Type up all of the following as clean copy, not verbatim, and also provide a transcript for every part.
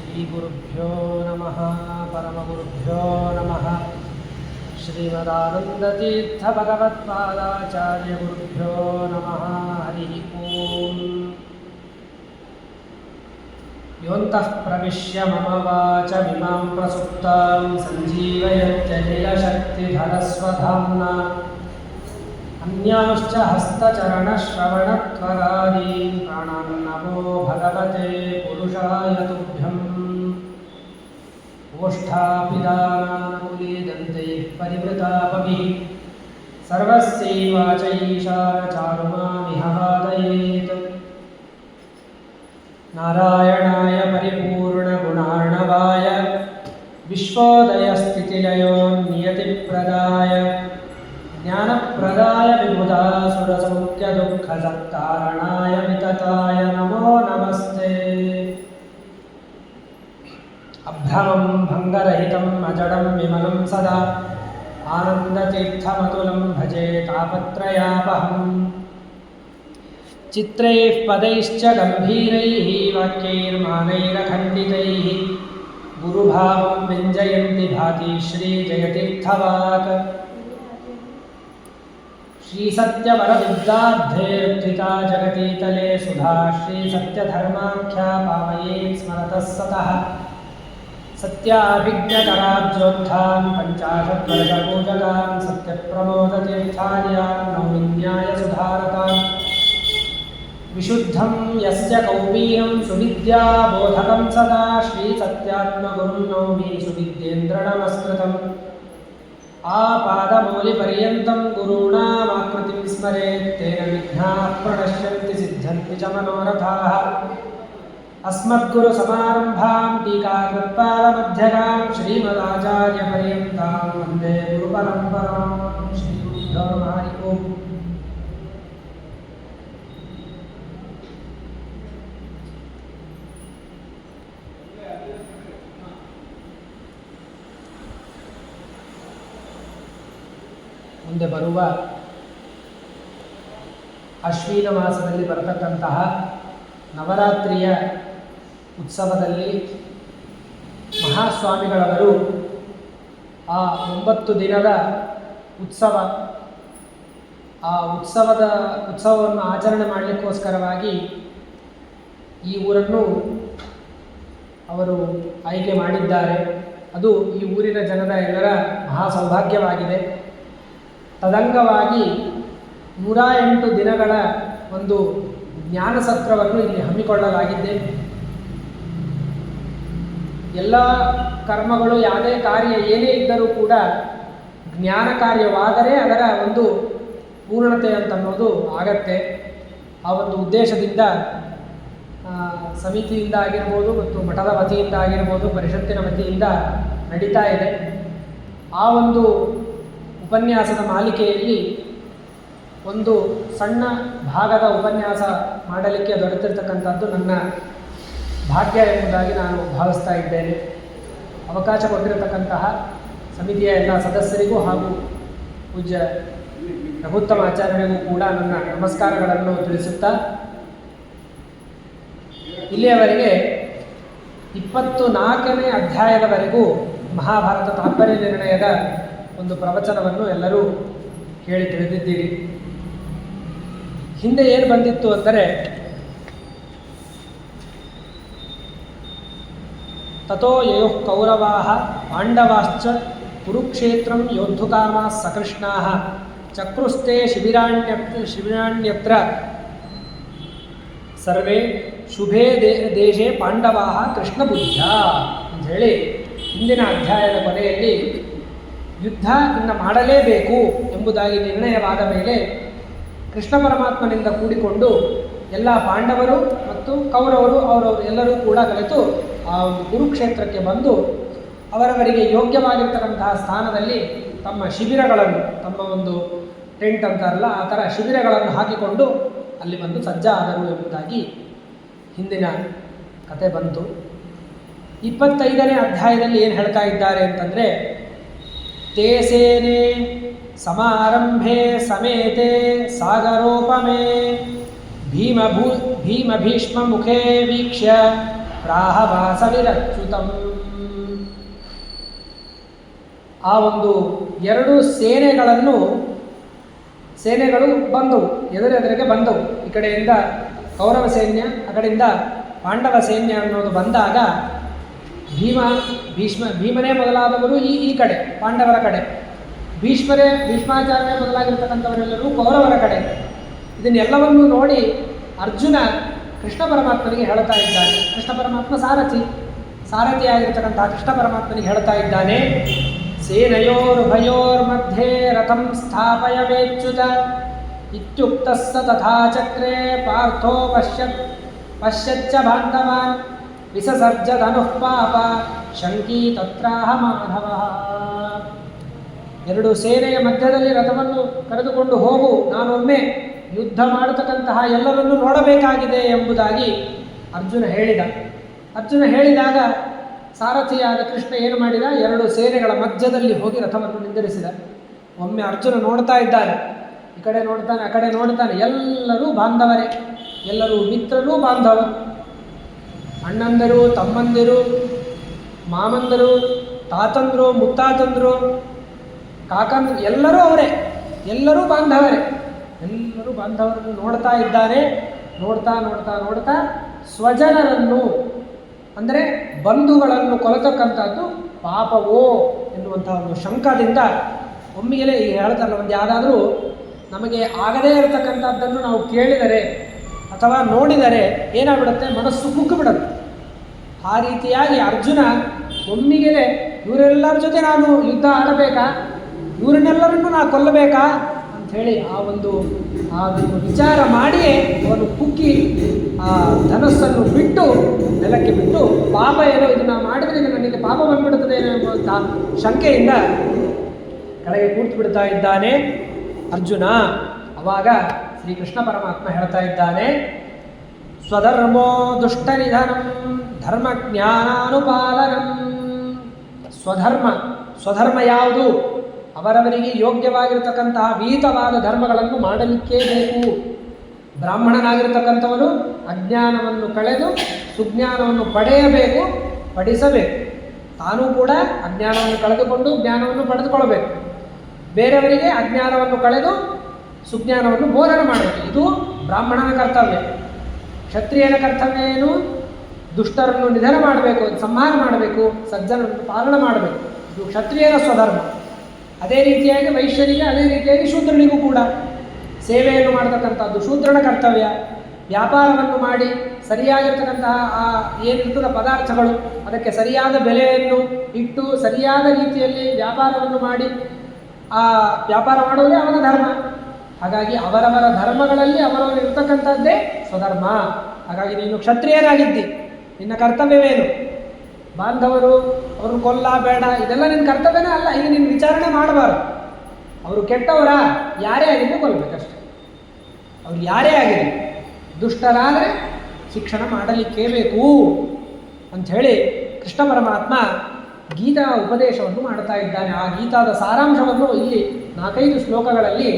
श्रीगुरुभ्यो नमः परमगुरुभ्यो नमः श्रीमदानन्दतीर्थभगवत्पादाचार्यगुरुभ्यो नमः हरिः ओम् योऽन्तः प्रविश्य मम वाचमिमां प्रसुप्तां सञ्जीवयत्यखिलशक्तिधरस्वधाम्ना अन्यांश्च हस्तचरणश्रवणत्वगादीन् प्राणान् नमो भगवते पुरुषाय तुभ्यम् ओष्ठापिदानानुलीदन्तैः परिवृतापभिः सर्वस्यैवाचैषाचारुमामिह वादयेत् नारायणाय परिपूर्णगुणार्णवाय विश्वोदयस्थितिलयोन्नियतिप्रदाय ज्ञानप्रदाय विबुधासुरसौख्यदुःखसत्कारणाय वितताय नमो नमस्ते। अभ्रमं भङ्गरहितम् अजडं विमलं सदा आनन्दतीर्थमतुलं भजे तापत्रयापहम् चित्रैः पदैश्च गम्भीरैः वाक्यैर्मानैरखण्डितैः गुरुभावं व्यञ्जयन्ति भाति श्रीजयतीर्थवाक् श्रीसत्यवरविद्याद्धेरुत्थिता जगतीतले सुधा श्रीसत्यधर्माख्या पावयेत् स्मरतः सतः सत्याभिज्ञकराब्जोत्थां पञ्चाशद्वर्षपूजकां सत्यप्रमोदतीर्थार्यां नौमिन्यायसुधारताम् विशुद्धं यस्य कौपीनं सुविद्याबोधकं सदा श्रीसत्यात्मगुरुं नौमि सुविद्येन्द्रनमस्कृतम् आपादमौलिपर्यन्तं गुरूणामाकृतिं स्मरेत् तेन विघ्नाः प्रणश्यन्ति सिद्ध्यन्ति च मनोरथाः अस्मद्गुरुसमारम्भां टीकाकृत्पादमध्यगां श्रीमदाचार्यपर्यन्तां वन्दे गुरुपरम्परां श्रीगुरुभ्यो नमः हरि ओम्। ಮುಂದೆ ಬರುವ ಅಶ್ವಿನ ಮಾಸದಲ್ಲಿ ಬರತಕ್ಕಂತಹ ನವರಾತ್ರಿಯ ಉತ್ಸವದಲ್ಲಿ ಮಹಾಸ್ವಾಮಿಗಳವರು ಆ 9 ದಿನದ ಉತ್ಸವವನ್ನು ಆಚರಣೆ ಮಾಡಲಿಕ್ಕೋಸ್ಕರವಾಗಿ ಈ ಊರನ್ನು ಅವರು ಆಯ್ಕೆ ಮಾಡಿದ್ದಾರೆ. ಅದು ಈ ಊರಿನ ಜನರ ಎಲ್ಲರ ಮಹಾ ಸೌಭಾಗ್ಯವಾಗಿದೆ. ತದಂಗವಾಗಿ 108 ದಿನಗಳ ಒಂದು ಜ್ಞಾನ ಸತ್ರವನ್ನು ಇಲ್ಲಿ ಹಮ್ಮಿಕೊಳ್ಳಲಾಗಿದೆ. ಎಲ್ಲ ಕರ್ಮಗಳು ಯಾವುದೇ ಕಾರ್ಯ ಏನೇ ಇದ್ದರೂ ಕೂಡ ಜ್ಞಾನ ಕಾರ್ಯವಾದರೆ ಅದರ ಒಂದು ಪೂರ್ಣತೆ ಅಂತನ್ನೋದು ಆಗತ್ತೆ. ಆ ಒಂದು ಉದ್ದೇಶದಿಂದ ಸಮಿತಿಯಿಂದ ಆಗಿರ್ಬೋದು ಮತ್ತು ಮಠದ ವತಿಯಿಂದ ಆಗಿರ್ಬೋದು ಪರಿಷತ್ತಿನ ವತಿಯಿಂದ ನಡೀತಾ ಇದೆ. ಆ ಒಂದು ಉಪನ್ಯಾಸದ ಮಾಲಿಕೆಯಲ್ಲಿ ಒಂದು ಸಣ್ಣ ಭಾಗದ ಉಪನ್ಯಾಸ ಮಾಡಲಿಕ್ಕೆ ದೊರೆತಿರ್ತಕ್ಕಂಥದ್ದು ನನ್ನ ಭಾಗ್ಯ ಎಂಬುದಾಗಿ ನಾನು ಭಾವಿಸ್ತಾ ಇದ್ದೇನೆ. ಅವಕಾಶ ಕೊಟ್ಟಿರತಕ್ಕಂತಹ ಸಮಿತಿಯ ಎಲ್ಲ ಸದಸ್ಯರಿಗೂ ಹಾಗೂ ಪೂಜ್ಯ ರಘುತ್ತಮ ಆಚಾರ್ಯರಿಗೂ ಕೂಡ ನನ್ನ ನಮಸ್ಕಾರಗಳನ್ನು ತಿಳಿಸುತ್ತಾ, ಇಲ್ಲಿಯವರೆಗೆ 24ನೇ ಅಧ್ಯಾಯದವರೆಗೂ ಮಹಾಭಾರತ ತಾತ್ಪರ್ಯ ನಿರ್ಣಯದ ಒಂದು ಪ್ರವಚನವನ್ನು ಎಲ್ಲರೂ ಕೇಳಿ ತಿಳಿದಿದ್ದೀರಿ. ಹಿಂದೆ ಏನು ಬಂದಿತ್ತು ಅಂದರೆ, ತಥೋ ಯಯೋಃ ಕೌರವಾಃ ಪಾಂಡವಾಶ್ಚ ಕುರುಕ್ಷೇತ್ರಂ ಯೋದ್ಧುಕಾಮಾಃ ಸಕೃಷ್ಣಾಃ ಚಕ್ರುಸ್ತೆ ಶಿಬಿರಾಣ್ಯತ್ರ ಸರ್ವೇ ಶುಭೇ ದೇಶೇ ಪಾಂಡವಾಃ ಕೃಷ್ಣಬುದ್ಧ್ಯ ಅಂತ ಹೇಳಿ ಹಿಂದಿನ ಅಧ್ಯಾಯದ ಕೊನೆಯಲ್ಲಿ ಯುದ್ಧ ಇನ್ನು ಮಾಡಲೇಬೇಕು ಎಂಬುದಾಗಿ ನಿರ್ಣಯವಾದ ಮೇಲೆ ಕೃಷ್ಣ ಪರಮಾತ್ಮನಿಂದ ಕೂಡಿಕೊಂಡು ಎಲ್ಲ ಪಾಂಡವರು ಮತ್ತು ಕೌರವರು ಅವರವರು ಎಲ್ಲರೂ ಕೂಡ ಕಲಿತು ಆ ಒಂದು ಕುರುಕ್ಷೇತ್ರಕ್ಕೆ ಬಂದು ಅವರವರಿಗೆ ಯೋಗ್ಯವಾಗಿರ್ತಕ್ಕಂತಹ ಸ್ಥಾನದಲ್ಲಿ ತಮ್ಮ ಶಿಬಿರಗಳನ್ನು, ತಮ್ಮ ಒಂದು ಟೆಂಟ್ ಅಂತಾರಲ್ಲ ಆ ಥರ ಶಿಬಿರಗಳನ್ನು ಹಾಕಿಕೊಂಡು ಅಲ್ಲಿ ಬಂದು ಸಜ್ಜಾದರು ಎಂಬುದಾಗಿ ಹಿಂದಿನ ಕತೆ ಬಂತು. 25ನೇ ಅಧ್ಯಾಯದಲ್ಲಿ ಏನು ಹೇಳ್ತಾ ಇದ್ದಾರೆ ಅಂತಂದರೆ, ತೇ ಸೇನೆ ಸಮಾರಂಭೆ ಸಮೇತೆ ಸಾಗರೋಪಮೇ ಭೀಮ ಭೀಷ್ಮ ಮುಖೇ ವೀಕ್ಷ್ಯ ಪ್ರಾಹ ವಾಸವಿರಚ್ಯುತಂ. ಆ ಒಂದು ಎರಡು ಸೇನೆಗಳು ಬಂದವು, ಎದುರೆದುರಿಗೆ ಬಂದವು. ಈ ಕಡೆಯಿಂದ ಕೌರವ ಸೈನ್ಯ, ಆ ಕಡೆಯಿಂದ ಪಾಂಡವ ಸೈನ್ಯ ಅನ್ನೋದು ಬಂದಾಗ ಭೀಮನೇ ಮೊದಲಾದವರು ಈ ಕಡೆ ಪಾಂಡವರ ಕಡೆ, ಭೀಷ್ಮಾಚಾರ್ಯ ಮೊದಲಾಗಿರ್ತಕ್ಕಂಥವರೆಲ್ಲರೂ ಕೌರವರ ಕಡೆ. ಇದನ್ನೆಲ್ಲವನ್ನೂ ನೋಡಿ ಅರ್ಜುನ ಕೃಷ್ಣ ಪರಮಾತ್ಮನಿಗೆ ಹೇಳ್ತಾ ಇದ್ದಾನೆ. ಕೃಷ್ಣ ಪರಮಾತ್ಮ ಸಾರಥಿಯಾಗಿರ್ತಕ್ಕಂತಹ ಕೃಷ್ಣ ಪರಮಾತ್ಮನಿಗೆ ಹೇಳ್ತಾ ಇದ್ದಾನೆ, ಸೇನಯೋರ್ಭಯೋರ್ಮಧ್ಯೆ ರಥಂ ಸ್ಥಾಪಯಮೇಚ್ಯುತ ಇತ್ಯುಕ್ತಃ ಸ ತಥಾ ಚಕ್ರೆ ಪಾರ್ಥೋ ಪಶ್ಯಚ್ಚ ಬಾಂಧವಾನ್ ವಿಸಸರ್ಜ ಧನುಃ ಪಾಪ ಶಂಕಿ ತತ್ರಾಹ ಮಾಧವಃ. ಎರಡು ಸೇನೆಯ ಮಧ್ಯದಲ್ಲಿ ರಥವನ್ನು ಕರೆದುಕೊಂಡು ಹೋಗು, ನಾನೊಮ್ಮೆ ಯುದ್ಧ ಮಾಡತಕ್ಕಂತಹ ಎಲ್ಲರನ್ನೂ ನೋಡಬೇಕಾಗಿದೆ ಎಂಬುದಾಗಿ ಅರ್ಜುನ ಹೇಳಿದಾಗ ಸಾರಥಿಯಾದ ಕೃಷ್ಣ ಏನು ಮಾಡಿದ, ಎರಡು ಸೇನೆಗಳ ಮಧ್ಯದಲ್ಲಿ ಹೋಗಿ ರಥವನ್ನು ನಿಂದಿರಿಸಿದ. ಒಮ್ಮೆ ಅರ್ಜುನ ನೋಡ್ತಾ ಇದ್ದಾನೆ, ಈ ಕಡೆ ನೋಡ್ತಾನೆ, ಆ ಕಡೆ ನೋಡ್ತಾನೆ, ಎಲ್ಲರೂ ಬಾಂಧವರೇ, ಎಲ್ಲರೂ ಮಿತ್ರರೂ ಬಾಂಧವರು, ಅಣ್ಣಂದರು, ತಮ್ಮಂದಿರು, ಮಾಮಂದರು, ತಾತಂದರು, ಮುತ್ತಾತಂದರು, ಕಾಕಂದರು, ಎಲ್ಲರೂ ಅವರೇ, ಎಲ್ಲರೂ ಬಾಂಧವರೇ. ಎಲ್ಲರೂ ಬಾಂಧವರನ್ನು ನೋಡ್ತಾ ಇದ್ದಾರೆ. ನೋಡ್ತಾ ಸ್ವಜನರನ್ನು ಅಂದರೆ ಬಂಧುಗಳನ್ನು ಕೊಲ್ಲತಕ್ಕಂಥದ್ದು ಪಾಪವೋ ಎನ್ನುವಂಥ ಒಂದು ಶಂಕದಿಂದ ಒಮ್ಮೆಲೆ ಹೇಳ್ತಾರಲ್ಲ, ಒಂದು ಯಾವುದಾದ್ರೂ ನಮಗೆ ಆಗದೇ ಇರತಕ್ಕಂಥದ್ದನ್ನು ನಾವು ಕೇಳಿದರೆ ಅಥವಾ ನೋಡಿದರೆ ಏನಾಗ್ಬಿಡುತ್ತೆ, ಮನಸ್ಸು ಕುಗ್ಗಿಬಿಡುತ್ತೆ. ಆ ರೀತಿಯಾಗಿ ಅರ್ಜುನ ಒಮ್ಮಿಗೆಲೆ ಇವರೆಲ್ಲರ ಜೊತೆ ನಾನು ಯುದ್ಧ ಆಡಬೇಕಾ, ಇವರನ್ನೆಲ್ಲರನ್ನು ನಾನು ಕೊಲ್ಲಬೇಕಾ ಅಂಥೇಳಿ ಆ ಒಂದು ವಿಚಾರ ಮಾಡಿಯೇ ಅವನು ಕುಗ್ಗಿ ಆ ಧನಸ್ಸನ್ನು ಬಿಟ್ಟು ನೆಲಕ್ಕೆ ಬಿಟ್ಟು, ಪಾಪ ಏನೋ ಇದನ್ನು ಮಾಡಿದರೆ ಇದು ನನಗೆ ಪಾಪ ಬಂದ್ಬಿಡುತ್ತದೆ ಎಂಬುವಂಥ ಶಂಕೆಯಿಂದ ಕೆಳಗೆ ಕೂತು ಬಿಡ್ತಾ ಇದ್ದಾನೆ ಅರ್ಜುನ. ಅವಾಗ ಶ್ರೀಕೃಷ್ಣ ಪರಮಾತ್ಮ ಹೇಳ್ತಾ ಇದ್ದಾನೆ, ಸ್ವಧರ್ಮೋ ದುಷ್ಟ ನಿಧನಂ ಧರ್ಮ ಜ್ಞಾನಾನುಪಾಲನಂ. ಸ್ವಧರ್ಮ ಯಾವುದು? ಅವರವರಿಗೆ ಯೋಗ್ಯವಾಗಿರತಕ್ಕಂತಹ ವಿಹಿತವಾದ ಧರ್ಮಗಳನ್ನು ಮಾಡಲಿಕ್ಕೇ ಬೇಕು. ಬ್ರಾಹ್ಮಣನಾಗಿರ್ತಕ್ಕಂಥವನು ಅಜ್ಞಾನವನ್ನು ಕಳೆದು ಸುಜ್ಞಾನವನ್ನು ಪಡಿಸಬೇಕು. ತಾನೂ ಕೂಡ ಅಜ್ಞಾನವನ್ನು ಕಳೆದುಕೊಂಡು ಜ್ಞಾನವನ್ನು ಪಡೆದುಕೊಳ್ಳಬೇಕು. ಬೇರೆಯವರಿಗೆ ಅಜ್ಞಾನವನ್ನು ಕಳೆದು ಸುಜ್ಞಾನವನ್ನು ಬೋಧನೆ ಮಾಡಬೇಕು. ಇದು ಬ್ರಾಹ್ಮಣನ ಕರ್ತವ್ಯ. ಕ್ಷತ್ರಿಯನ ಕರ್ತವ್ಯ ಏನು? ದುಷ್ಟರನ್ನು ನಿಧನ ಮಾಡಬೇಕು, ಸಂಹಾರ ಮಾಡಬೇಕು, ಸಜ್ಜನರನ್ನು ಪಾಲನೆ ಮಾಡಬೇಕು. ಇದು ಕ್ಷತ್ರಿಯನ ಸ್ವಧರ್ಮ. ಅದೇ ರೀತಿಯಾಗಿ ವೈಶ್ಯನಿಗೆ, ಅದೇ ರೀತಿಯಾಗಿ ಶೂದ್ರನಿಗೂ ಕೂಡ ಸೇವೆಯನ್ನು ಮಾಡತಕ್ಕಂಥದ್ದು ಶೂದ್ರನ ಕರ್ತವ್ಯ. ವ್ಯಾಪಾರವನ್ನು ಮಾಡಿ ಸರಿಯಾಗಿರ್ತಕ್ಕಂತಹ ಆ ಏನಿರ್ತದ ಪದಾರ್ಥಗಳು ಅದಕ್ಕೆ ಸರಿಯಾದ ಬೆಲೆಯನ್ನು ಇಟ್ಟು ಸರಿಯಾದ ರೀತಿಯಲ್ಲಿ ವ್ಯಾಪಾರವನ್ನು ಮಾಡಿ ಆ ವ್ಯಾಪಾರ ಮಾಡುವುದೇ ಅವನ ಧರ್ಮ. ಹಾಗಾಗಿ ಅವರವರ ಧರ್ಮಗಳಲ್ಲಿ ಅವರವರು ಇರ್ತಕ್ಕಂಥದ್ದೇ ಸ್ವಧರ್ಮ. ಹಾಗಾಗಿ ನೀನು ಕ್ಷತ್ರಿಯನಾಗಿದ್ದಿ, ನಿನ್ನ ಕರ್ತವ್ಯವೇನು? ಬಾಂಧವರು ಅವ್ರನ್ನ ಕೊಲ್ಲ ಬೇಡ, ಇದೆಲ್ಲ ನಿನ್ನ ಕರ್ತವ್ಯನೇ ಅಲ್ಲ. ಈಗ ನೀನು ವಿಚಾರಣೆ ಮಾಡಬಾರ್ದು. ಅವರು ಕೆಟ್ಟವರ ಯಾರೇ ಆಗಿದ್ದು ಕೊಲ್ಲಬೇಕಷ್ಟೆ. ಅವ್ರು ಯಾರೇ ಆಗಿರಲಿ, ದುಷ್ಟರಾದರೆ ಶಿಕ್ಷಣ ಮಾಡಲಿಕ್ಕೇ ಬೇಕು ಅಂಥೇಳಿ ಕೃಷ್ಣ ಪರಮಾತ್ಮ ಗೀತಾ ಉಪದೇಶವನ್ನು ಮಾಡ್ತಾ ಇದ್ದಾನೆ. ಆ ಗೀತಾದ ಸಾರಾಂಶವನ್ನು ಇಲ್ಲಿ 4-5 ಶ್ಲೋಕಗಳಲ್ಲಿ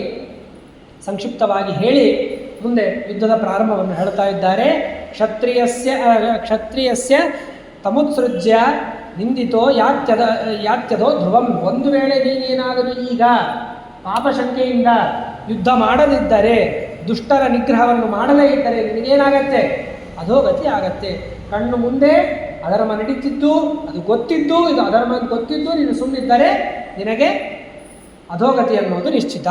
ಸಂಕ್ಷಿಪ್ತವಾಗಿ ಹೇಳಿ ಮುಂದೆ ಯುದ್ಧದ ಪ್ರಾರಂಭವನ್ನು ಹೇಳ್ತಾ ಇದ್ದಾರೆ. ಕ್ಷತ್ರಿಯಸ್ಯ ತಮುತ್ಸೃಜ್ಯ ನಿಂದಿತೋ ಯಾತ್ಯದೋ ಧ್ರುವಂ. ಒಂದು ವೇಳೆ ನೀನೇನಾದರೂ ಈಗ ಪಾಪಶಂಕೆಯಿಂದ ಯುದ್ಧ ಮಾಡದಿದ್ದರೆ, ದುಷ್ಟರ ನಿಗ್ರಹವನ್ನು ಮಾಡಲೇ ಇದ್ದರೆ ನಿನಗೇನಾಗತ್ತೆ? ಅಧೋಗತಿ ಆಗತ್ತೆ. ಕಣ್ಣು ಮುಂದೆ ಅಧರ್ಮ ನಡೀತಿದ್ದು, ಅದು ಗೊತ್ತಿದ್ದು, ಇದು ಅಧರ್ಮ ಗೊತ್ತಿದ್ದು ನೀನು ಸುಮ್ಮನಿದ್ದರೆ ನಿನಗೆ ಅಧೋಗತಿ ಅನ್ನೋದು ನಿಶ್ಚಿತ.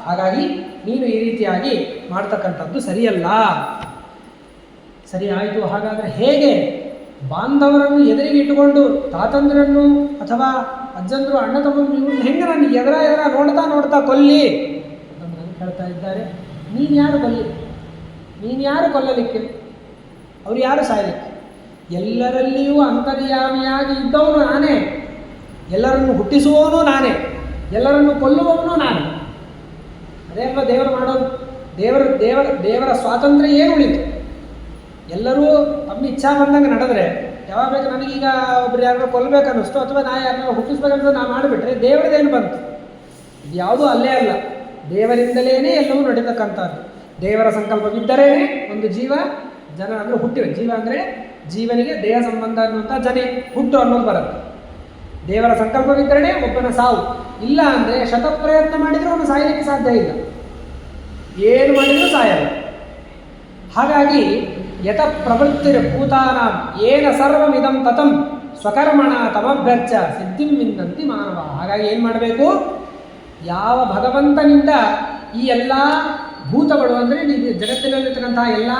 ಹಾಗಾಗಿ ನೀನು ಈ ರೀತಿಯಾಗಿ ಮಾಡ್ತಕ್ಕಂಥದ್ದು ಸರಿಯಲ್ಲ. ಸರಿ ಆಯಿತು. ಹಾಗಾದರೆ ಹೇಗೆ ಬಾಂಧವರನ್ನು ಎದುರಿಗೆ ಇಟ್ಟುಕೊಂಡು ತಾತಂದ್ರನ್ನು ಅಥವಾ ಅಜ್ಜಂದರು ಅಣ್ಣ ತಮ್ಮಂದ್ರು ಇವ್ರನ್ನ ಹೆಂಗೆ ನಾನು ಎದರ ನೋಡ್ತಾ ಕೊಲ್ಲಿ ಅಂತ ನನಗೆ ಹೇಳ್ತಾ ಇದ್ದಾರೆ. ನೀನು ಯಾರು ಕೊಲ್ಲಲಿಕ್ಕೆ? ಅವ್ರು ಯಾರು ಸಾಯಲಿಕ್ಕೆ? ಎಲ್ಲರಲ್ಲಿಯೂ ಅಂತರ್ಯಾಮಿಯಾಗಿ ಇದ್ದವನು ನಾನೇ, ಎಲ್ಲರನ್ನು ಹುಟ್ಟಿಸುವವನು ನಾನೇ, ಎಲ್ಲರನ್ನು ಕೊಲ್ಲುವವನು ನಾನೇ. ಅದೇ ಅಲ್ವಾ ದೇವರು ಮಾಡೋದು. ದೇವರ ಸ್ವಾತಂತ್ರ್ಯ ಏನು ಉಳಿತು? ಎಲ್ಲರೂ ತಮ್ಮ ಇಚ್ಛಾ ಬಂದಂಗೆ ನಡೆದ್ರೆ, ಯಾವಾಗ ಬೇಕು ನನಗೀಗ ಒಬ್ರು ಯಾರನ್ನ ಕೊಲ್ಲಬೇಕನ್ನಿಸ್ತು ಅಥವಾ ನಾ ಯಾರನ್ನ ಹುಟ್ಟಿಸ್ಬೇಕಂತ ನಾ ಮಾಡಿಬಿಟ್ರೆ ದೇವರದೇನು ಬಂತು? ಇದು ಯಾವುದೂ ಅಲ್ಲೇ ಅಲ್ಲ, ದೇವರಿಂದಲೇ ಎಲ್ಲವೂ ನಡೀತಕ್ಕಂಥದ್ದು. ದೇವರ ಸಂಕಲ್ಪವಿದ್ದರೇ ಒಂದು ಜೀವ, ಜನ ಅಂದರೆ ಹುಟ್ಟಿವೆ. ಜೀವ ಅಂದರೆ ಜೀವನಿಗೆ ದೇಹ ಸಂಬಂಧ ಅನ್ನುವಂಥ ಜನ ಹುಟ್ಟು ಅನ್ನೋದು ಬರುತ್ತೆ. ದೇವರ ಸಂಕಲ್ಪವಿದ್ದರೇ ಒಬ್ಬನ ಸಾವು. ಇಲ್ಲ ಅಂದರೆ ಶತಪ್ರಯತ್ನ ಮಾಡಿದರೂ ಅವನು ಸಾಯಲಿಕ್ಕೆ ಸಾಧ್ಯ ಇಲ್ಲ, ಏನು ಮಾಡಿದರೂ ಸಾಯಲ್ಲ. ಹಾಗಾಗಿ ಯತ ಪ್ರವೃತ್ತಿರ ಭೂತಾನಾಂ ಏನ ಸರ್ವಮಿದಂ ತತಂ ಸ್ವಕರ್ಮಣ ತಮಭ್ಯರ್ಚ ಸಿದ್ಧಿಂ ವಿಂದಂತಿ ಮಾನವ. ಹಾಗಾಗಿ ಏನು ಮಾಡಬೇಕು? ಯಾವ ಭಗವಂತನಿಂದ ಈ ಎಲ್ಲ ಭೂತಗಳು ಅಂದರೆ ನೀವು ಜಗತ್ತಿನಲ್ಲಿರ್ತಕ್ಕಂತಹ ಎಲ್ಲ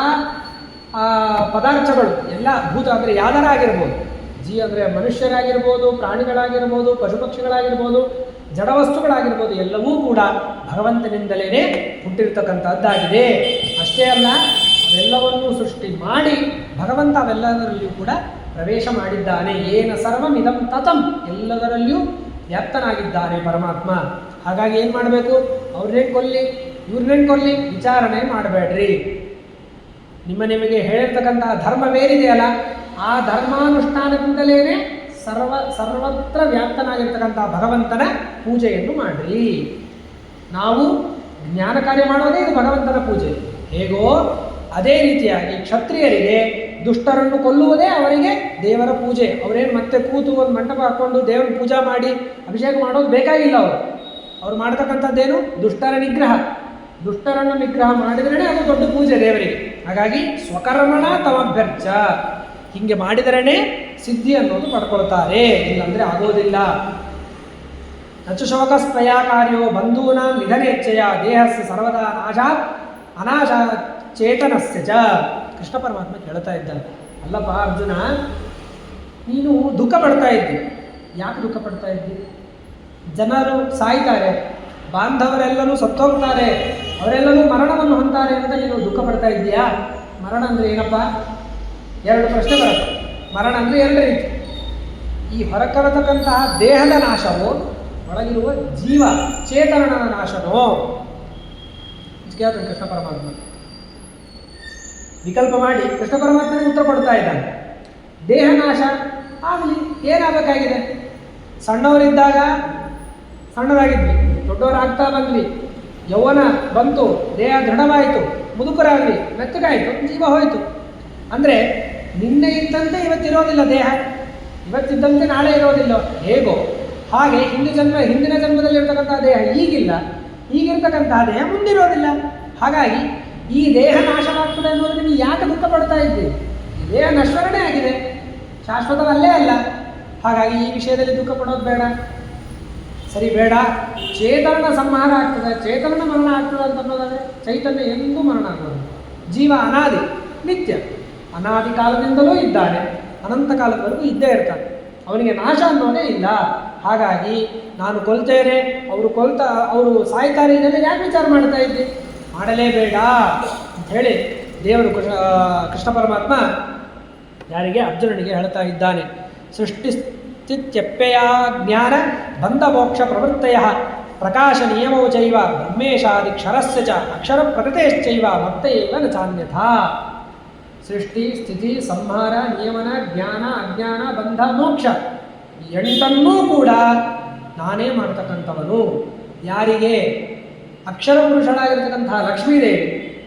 ಪದಾರ್ಥಗಳು, ಎಲ್ಲ ಭೂತ ಅಂದರೆ ಯಾವ್ದಾರ ಆಗಿರ್ಬೋದು, ಅಂದರೆ ಮನುಷ್ಯರಾಗಿರ್ಬೋದು, ಪ್ರಾಣಿಗಳಾಗಿರ್ಬೋದು, ಪಶು ಪಕ್ಷಿಗಳಾಗಿರ್ಬೋದು, ಜಡವಸ್ತುಗಳಾಗಿರ್ಬೋದು, ಎಲ್ಲವೂ ಕೂಡ ಭಗವಂತನಿಂದಲೇ ಹುಟ್ಟಿರ್ತಕ್ಕಂಥದ್ದಾಗಿದೆ. ಅಷ್ಟೇ ಅಲ್ಲ, ಅವೆಲ್ಲವನ್ನೂ ಸೃಷ್ಟಿ ಮಾಡಿ ಭಗವಂತ ಅವೆಲ್ಲದರಲ್ಲಿಯೂ ಕೂಡ ಪ್ರವೇಶ ಮಾಡಿದ್ದಾನೆ. ಏನ ಸರ್ವಮಿದಂ ತತಂ, ಎಲ್ಲದರಲ್ಲಿಯೂ ವ್ಯಾಪ್ತನಾಗಿದ್ದಾನೆ ಪರಮಾತ್ಮ. ಹಾಗಾಗಿ ಏನು ಮಾಡಬೇಕು? ಅವ್ರನ್ನೇನು ಕೊಲ್ಲಿ, ಇವ್ರನ್ನೇನು ಕೊಲ್ಲಿ ವಿಚಾರಣೆ ಮಾಡಬೇಡ್ರಿ. ನಿಮಗೆ ಹೇಳಿರ್ತಕ್ಕಂತಹ ಧರ್ಮವೇನಿದೆಯಲ್ಲ, ಆ ಧರ್ಮಾನುಷ್ಠಾನದಿಂದಲೇ ಸರ್ವತ್ರ ವ್ಯಾಪ್ತನಾಗಿರ್ತಕ್ಕಂತಹ ಭಗವಂತನ ಪೂಜೆಯನ್ನು ಮಾಡಿರಿ. ನಾವು ಜ್ಞಾನ ಕಾರ್ಯ ಮಾಡೋದೇ ಇದು ಭಗವಂತನ ಪೂಜೆ. ಹೇಗೋ ಅದೇ ರೀತಿಯಾಗಿ ಕ್ಷತ್ರಿಯರಿಗೆ ದುಷ್ಟರನ್ನು ಕೊಲ್ಲುವುದೇ ಅವರಿಗೆ ದೇವರ ಪೂಜೆ. ಅವರೇನು ಮತ್ತೆ ಕೂತು ಒಂದು ಮಂಟಪ ಹಾಕ್ಕೊಂಡು ದೇವರ ಪೂಜಾ ಮಾಡಿ ಅಭಿಷೇಕ ಮಾಡೋದು ಬೇಕಾಗಿಲ್ಲ. ಅವ್ರು ಮಾಡ್ತಕ್ಕಂಥದ್ದೇನು? ದುಷ್ಟರ ನಿಗ್ರಹ. ದುಷ್ಟರನ್ನು ನಿಗ್ರಹ ಮಾಡಿದ್ರೇ ಅದು ದೊಡ್ಡ ಪೂಜೆ ದೇವರಿಗೆ. ಹಾಗಾಗಿ ಸ್ವಕರ್ಮಣ ತಮಭ್ಯರ್ಚ, ಹೀಗೆ ಮಾಡಿದರೇ ಸಿದ್ಧಿ ಅನ್ನೋದು ಪಡ್ಕೊಳ್ತಾರೆ, ಇಲ್ಲಾಂದರೆ ಆಗೋದಿಲ್ಲ. ನಚು ಶೋಕಸ್ಪ್ರಯಾಕಾರ್ಯೋ ಬಂಧೂನಾಂ ನಿಧನೇಚ್ಛೆಯ ದೇಹಸ್ಯ ಸರ್ವದಾ ನಾಶಾತ್ ಅನಾಶ ಚೇತನಸ್ಯ ಚ. ಕೃಷ್ಣ ಪರಮಾತ್ಮ ಕೇಳ್ತಾ ಇದ್ದಾನೆ, ಅಲ್ಲಪ್ಪ ಅರ್ಜುನ, ನೀನು ದುಃಖ ಪಡ್ತಾ ಇದ್ದಿ. ಯಾಕೆ ದುಃಖ ಪಡ್ತಾ ಇದ್ದಿ? ಜನರು ಸಾಯ್ತಾರೆ, ಬಾಂಧವರೆಲ್ಲರೂ ಸತ್ತೋಗ್ತಾರೆ, ಅವರೆಲ್ಲರೂ ಮರಣವನ್ನು ಹೊಂತಾರೆ ಅಂತ ನೀನು ದುಃಖ ಪಡ್ತಾ ಇದ್ದೀಯಾ? ಮರಣ ಅಂದರೆ ಏನಪ್ಪ? ಎರಡು ಪ್ರಶ್ನೆ ಬರುತ್ತೆ. ಮರಣ ಅಂದರೆ ಎರಡು ರೀತಿ. ಈ ಹೊರಕರತಕ್ಕಂತಹ ದೇಹದ ನಾಶವೋ, ಒಳಗಿರುವ ಜೀವ ಚೇತನದ ನಾಶನೋ? ಕೇಳ್ತಾನೆ ಕೃಷ್ಣ ಪರಮಾತ್ಮ. ವಿಕಲ್ಪ ಮಾಡಿ ಕೃಷ್ಣ ಪರಮಾತ್ಮನಿಗೆ ಉತ್ತರ ಕೊಡ್ತಾ ಇದ್ದಾನೆ. ದೇಹ ನಾಶ ಆಗಲಿ, ಏನಾಗಬೇಕಾಗಿದೆ? ಸಣ್ಣವರಿದ್ದಾಗ ಸಣ್ಣದಾಗಿದ್ವಿ, ದೊಡ್ಡವರಾಗ್ತಾ ಬಂದ್ವಿ, ಯೌವನ ಬಂತು, ದೇಹ ದೃಢವಾಯಿತು, ಮುದುಕರಾದ್ವಿ, ಮೆತ್ತಗಾಯಿತು, ಜೀವ ಹೋಯಿತು. ಅಂದರೆ ನಿನ್ನೆ ಇದ್ದಂತೆ ಇವತ್ತಿರೋದಿಲ್ಲ ದೇಹ, ಇವತ್ತಿದ್ದಂತೆ ನಾಳೆ ಇರೋದಿಲ್ಲ. ಹೇಗೋ ಹಾಗೆ ಹಿಂದಿನ ಜನ್ಮದಲ್ಲಿರ್ತಕ್ಕಂಥ ದೇಹ ಈಗಿಲ್ಲ, ಈಗಿರ್ತಕ್ಕಂತಹ ದೇಹ ಮುಂದಿರೋದಿಲ್ಲ. ಹಾಗಾಗಿ ಈ ದೇಹ ನಾಶವಾಗ್ತದೆ ಅನ್ನೋದು ನೀವು ಯಾಕೆ ದುಃಖ ಪಡ್ತಾ ಇದ್ದೀರಿ? ಈ ದೇಹ ನಶ್ವರನೇ ಆಗಿದೆ, ಶಾಶ್ವತವಲ್ಲೇ ಅಲ್ಲ. ಹಾಗಾಗಿ ಈ ವಿಷಯದಲ್ಲಿ ದುಃಖ ಪಡೋದು ಬೇಡ. ಸರಿ, ಬೇಡ. ಚೇತನ ಸಂಹಾರ ಆಗ್ತದೆ, ಚೇತನ ಮರಣ ಆಗ್ತದೆ ಅಂತ ಅನ್ನೋದಾದರೆ ಚೈತನ್ಯ ಎಂದೂ ಮರಣ ಆಗೋದು. ಜೀವ ಅನಾದಿ, ನಿತ್ಯ, ಅನಾದಿ ಕಾಲದಿಂದಲೂ ಇದ್ದಾನೆ, ಅನಂತ ಕಾಲದವರೆಗೂ ಇದ್ದೇ ಇರ್ತಾನೆ. ಅವನಿಗೆ ನಾಶ ಅನ್ನೋದೇ ಇಲ್ಲ. ಹಾಗಾಗಿ ನಾನು ಕೊಲ್ತೇನೆ, ಅವರು ಸಾಯ್ತಾರೆ, ಇದೆಲ್ಲ ಯಾಕೆ ವಿಚಾರ ಮಾಡ್ತಾ ಇದ್ದಿ? ಮಾಡಲೇಬೇಡ ಅಂಥೇಳಿ ದೇವರು ಕೃಷ್ಣ ಪರಮಾತ್ಮ ಯಾರಿಗೆ? ಅರ್ಜುನನಿಗೆ ಹೇಳ್ತಾ ಇದ್ದಾನೆ. ಸೃಷ್ಟಿ ಸ್ಥಿತ್ಯಪ್ಯಯ ಜ್ಞಾನ ಬಂಧ ಮೋಕ್ಷ ಪ್ರವೃತ್ತಯ ಪ್ರಕಾಶ ನಿಯಮೌ ಚೈವ ಬ್ರಹ್ಮೇಶಾದಿ ಕ್ಷರಸ್ಯ ಚ ಅಕ್ಷರ ಪ್ರಕೃತೇಶ್ಚೈವ ಮತ್ತೈವ ನ ಚಾನ್ಯಥಾ. ಸೃಷ್ಟಿ, ಸ್ಥಿತಿ, ಸಂಹಾರ, ನಿಯಮನ, ಜ್ಞಾನ, ಅಜ್ಞಾನ, ಬಂಧ, ಮೋಕ್ಷ ಈ 8 ಕೂಡ ನಾನೇ ಮಾಡ್ತಕ್ಕಂಥವನು. ಯಾರಿಗೆ? ಅಕ್ಷರ ಪುರುಷರಾಗಿರ್ತಕ್ಕಂತಹ ಲಕ್ಷ್ಮೀದೇವಿ,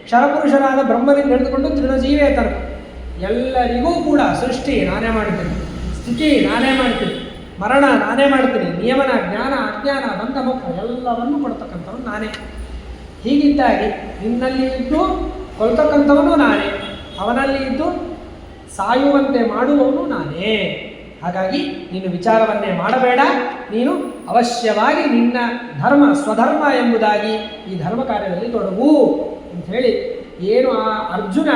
ಕ್ಷರಪುರುಷರಾದ ಬ್ರಹ್ಮನಿಂದ ಹಿಡಿದುಕೊಂಡು ತೃಣಜೀವೇ ತನಕ ಎಲ್ಲರಿಗೂ ಕೂಡ ಸೃಷ್ಟಿ ನಾನೇ ಮಾಡ್ತೀನಿ, ಸ್ಥಿತಿ ನಾನೇ ಮಾಡ್ತೀನಿ, ಮರಣ ನಾನೇ ಮಾಡ್ತೀನಿ, ನಿಯಮನ, ಜ್ಞಾನ, ಅಜ್ಞಾನ, ಬಂಧ, ಮೋಕ್ಷ ಎಲ್ಲವನ್ನೂ ಕೊಡ್ತಕ್ಕಂಥವನು ನಾನೇ. ಹೀಗಿದ್ದಾಗಿ ನಿನ್ನಲ್ಲಿ ಇದ್ದು ಕೊಲ್ತಕ್ಕಂಥವನು ನಾನೇ, ಅವನಲ್ಲಿ ಇದ್ದು ಸಾಯುವಂತೆ ಮಾಡುವವನು ನಾನೇ. ಹಾಗಾಗಿ ನೀನು ವಿಚಾರವನ್ನೇ ಮಾಡಬೇಡ, ನೀನು ಅವಶ್ಯವಾಗಿ ನಿನ್ನ ಧರ್ಮ ಸ್ವಧರ್ಮ ಎಂಬುದಾಗಿ ಈ ಧರ್ಮ ಕಾರ್ಯದಲ್ಲಿ ತೊಡಗು ಅಂಥೇಳಿ ಏನು ಆ ಅರ್ಜುನ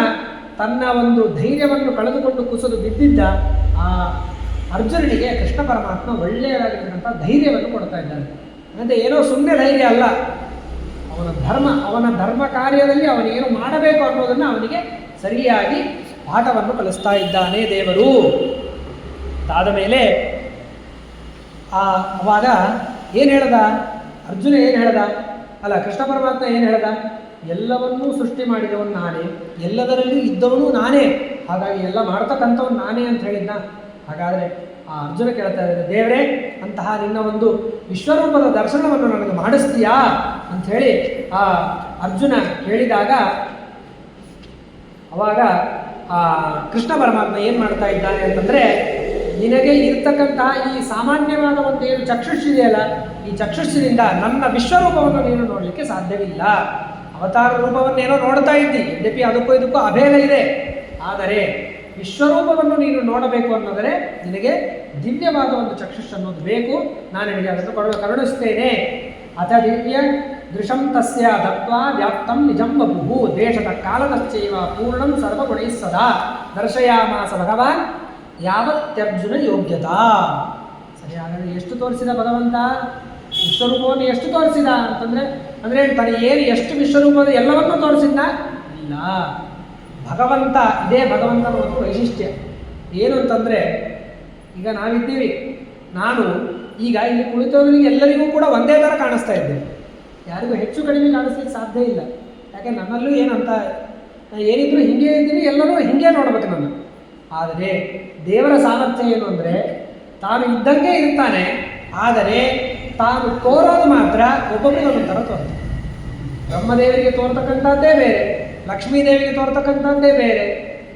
ತನ್ನ ಒಂದು ಧೈರ್ಯವನ್ನು ಕಳೆದುಕೊಂಡು ಕುಸಿದು ಬಿದ್ದಿದ್ದ ಆ ಅರ್ಜುನನಿಗೆ ಕೃಷ್ಣ ಪರಮಾತ್ಮ ಒಳ್ಳೆಯದಾಗಿರ್ತಕ್ಕಂಥ ಧೈರ್ಯವನ್ನು ಕೊಡ್ತಾ ಇದ್ದಾನೆ. ಅಂದರೆ ಏನೋ ಸುಮ್ಮನೆ ಧೈರ್ಯ ಅಲ್ಲ, ಅವನ ಧರ್ಮ ಕಾರ್ಯದಲ್ಲಿ ಅವನೇನು ಮಾಡಬೇಕು ಅನ್ನೋದನ್ನು ಅವನಿಗೆ ಸರಿಯಾಗಿ ಪಾಠವನ್ನು ಕಲಿಸ್ತಾ ಇದ್ದಾನೆ ದೇವರು. ಅದಾದ ಮೇಲೆ ಅವಾಗ ಏನು ಹೇಳ್ದ ಅರ್ಜುನ? ಏನು ಹೇಳ್ದ? ಅಲ್ಲ, ಕೃಷ್ಣ ಪರಮಾತ್ಮ ಏನು ಹೇಳ್ದ? ಎಲ್ಲವನ್ನೂ ಸೃಷ್ಟಿ ಮಾಡಿದವನು ನಾನೇ, ಎಲ್ಲದರಲ್ಲೂ ಇದ್ದವನು ನಾನೇ, ಹಾಗಾಗಿ ಎಲ್ಲ ಮಾಡ್ತಕ್ಕಂಥವನು ನಾನೇ ಅಂತ ಹೇಳಿದ್ನ. ಹಾಗಾದರೆ ಆ ಅರ್ಜುನ ಕೇಳ್ತಾ ಇದ್ದಾರೆ, ದೇವರೇ, ಅಂತಹ ನಿನ್ನ ಒಂದು ವಿಶ್ವರೂಪದ ದರ್ಶನವನ್ನು ನನಗೆ ಮಾಡಿಸ್ತೀಯಾ ಅಂಥೇಳಿ ಆ ಅರ್ಜುನ ಹೇಳಿದಾಗ ಅವಾಗ ಆ ಕೃಷ್ಣ ಪರಮಾತ್ಮ ಏನು ಮಾಡ್ತಾ ಇದ್ದಾನೆ ಅಂತಂದರೆ, ನಿನಗೆ ಇರ್ತಕ್ಕಂತಹ ಈ ಸಾಮಾನ್ಯವಾದ ಒಂದು ಏನು ಚಕ್ಷುಷಿದೆಯಲ್ಲ, ಈ ಚಕ್ಷುಷಿನಿಂದ ನನ್ನ ವಿಶ್ವರೂಪವನ್ನು ನೀನು ನೋಡಲಿಕ್ಕೆ ಸಾಧ್ಯವಿಲ್ಲ. ಅವತಾರ ರೂಪವನ್ನೇನೋ ನೋಡ್ತಾ ಇದ್ದಿ, ಯದ್ಯಪಿ ಅದಕ್ಕೂ ಇದಕ್ಕೂ ಅಭೇದ ಇದೆ. ಆದರೆ ವಿಶ್ವರೂಪವನ್ನು ನೀನು ನೋಡಬೇಕು ಅನ್ನೋದರೆ ನಿನಗೆ ದಿವ್ಯವಾದ ಒಂದು ಚಕ್ಷುಷ್ ಅನ್ನೋದು ಬೇಕು. ನಾನು ನಿನಗೆ ಅದನ್ನು ಕರುಣಿಸ್ತೇನೆ. ಅಥ ದಿವ್ಯ ದೃಶಂ ತಸ್ಯ ದತ್ವಾ ವ್ಯಾಪ್ತಂ ನಿಜಂ ಬಭುಃ ದೇಶದ ಕಾಲದಶ್ಚೈವ ಪೂರ್ಣಂ ಸರ್ವಗುಣೈಃ ಸದಾ ದರ್ಶಯಾಮಾಸ ಭಗವಾನ್ ಯಾವತ್ಯರ್ಜುನ ಯೋಗ್ಯತಾ. ಸರಿ, ಹಾಗಾದರೆ ಎಷ್ಟು ತೋರಿಸಿದ ಭಗವಂತ? ವಿಶ್ವರೂಪವನ್ನು ಎಷ್ಟು ತೋರಿಸಿದ ಅಂದರೆ ತನಗೆ ಏನು ಎಷ್ಟು ವಿಶ್ವರೂಪದ ಎಲ್ಲವನ್ನೂ ತೋರಿಸಿದ್ನ? ಇಲ್ಲ. ಭಗವಂತ, ಇದೇ ಭಗವಂತನ ಒಂದು ವೈಶಿಷ್ಟ್ಯ ಏನು ಅಂತಂದರೆ, ಈಗ ನಾವಿದ್ದೀವಿ, ನಾನು ಈಗ ಇಲ್ಲಿ ಕುಳಿತವರಿಗೆ ಎಲ್ಲರಿಗೂ ಕೂಡ ಒಂದೇ ಥರ ಕಾಣಿಸ್ತಾ ಇದ್ದೇನೆ, ಯಾರಿಗೂ ಹೆಚ್ಚು ಕಡಿಮೆ ಕಾಣಿಸ್ಲಿಕ್ಕೆ ಸಾಧ್ಯ ಇಲ್ಲ. ಯಾಕೆ ನನ್ನಲ್ಲೂ ಏನಂತ ಏನಿದ್ರು ಹಿಂಗೆ ಇದ್ದೀನಿ, ಎಲ್ಲರೂ ಹಿಂಗೆ ನೋಡ್ಬೇಕು ನಾನು. ಆದರೆ ದೇವರ ಸಾಮರ್ಥ್ಯ ಏನು ಅಂದರೆ, ತಾನು ಇದ್ದಂಗೆ ಇರ್ತಾನೆ, ಆದರೆ ತಾನು ತೋರೋದು ಮಾತ್ರ ಒಬ್ಬೊಬ್ಬರಿಗೆ ಒಂದು ಥರ ತೋರ್ತಾನೆ. ಬ್ರಹ್ಮದೇವರಿಗೆ ತೋರ್ತಕ್ಕಂಥದ್ದೇ ಬೇರೆ, ಲಕ್ಷ್ಮೀದೇವಿಗೆ ತೋರ್ತಕ್ಕಂಥದ್ದೇ ಬೇರೆ.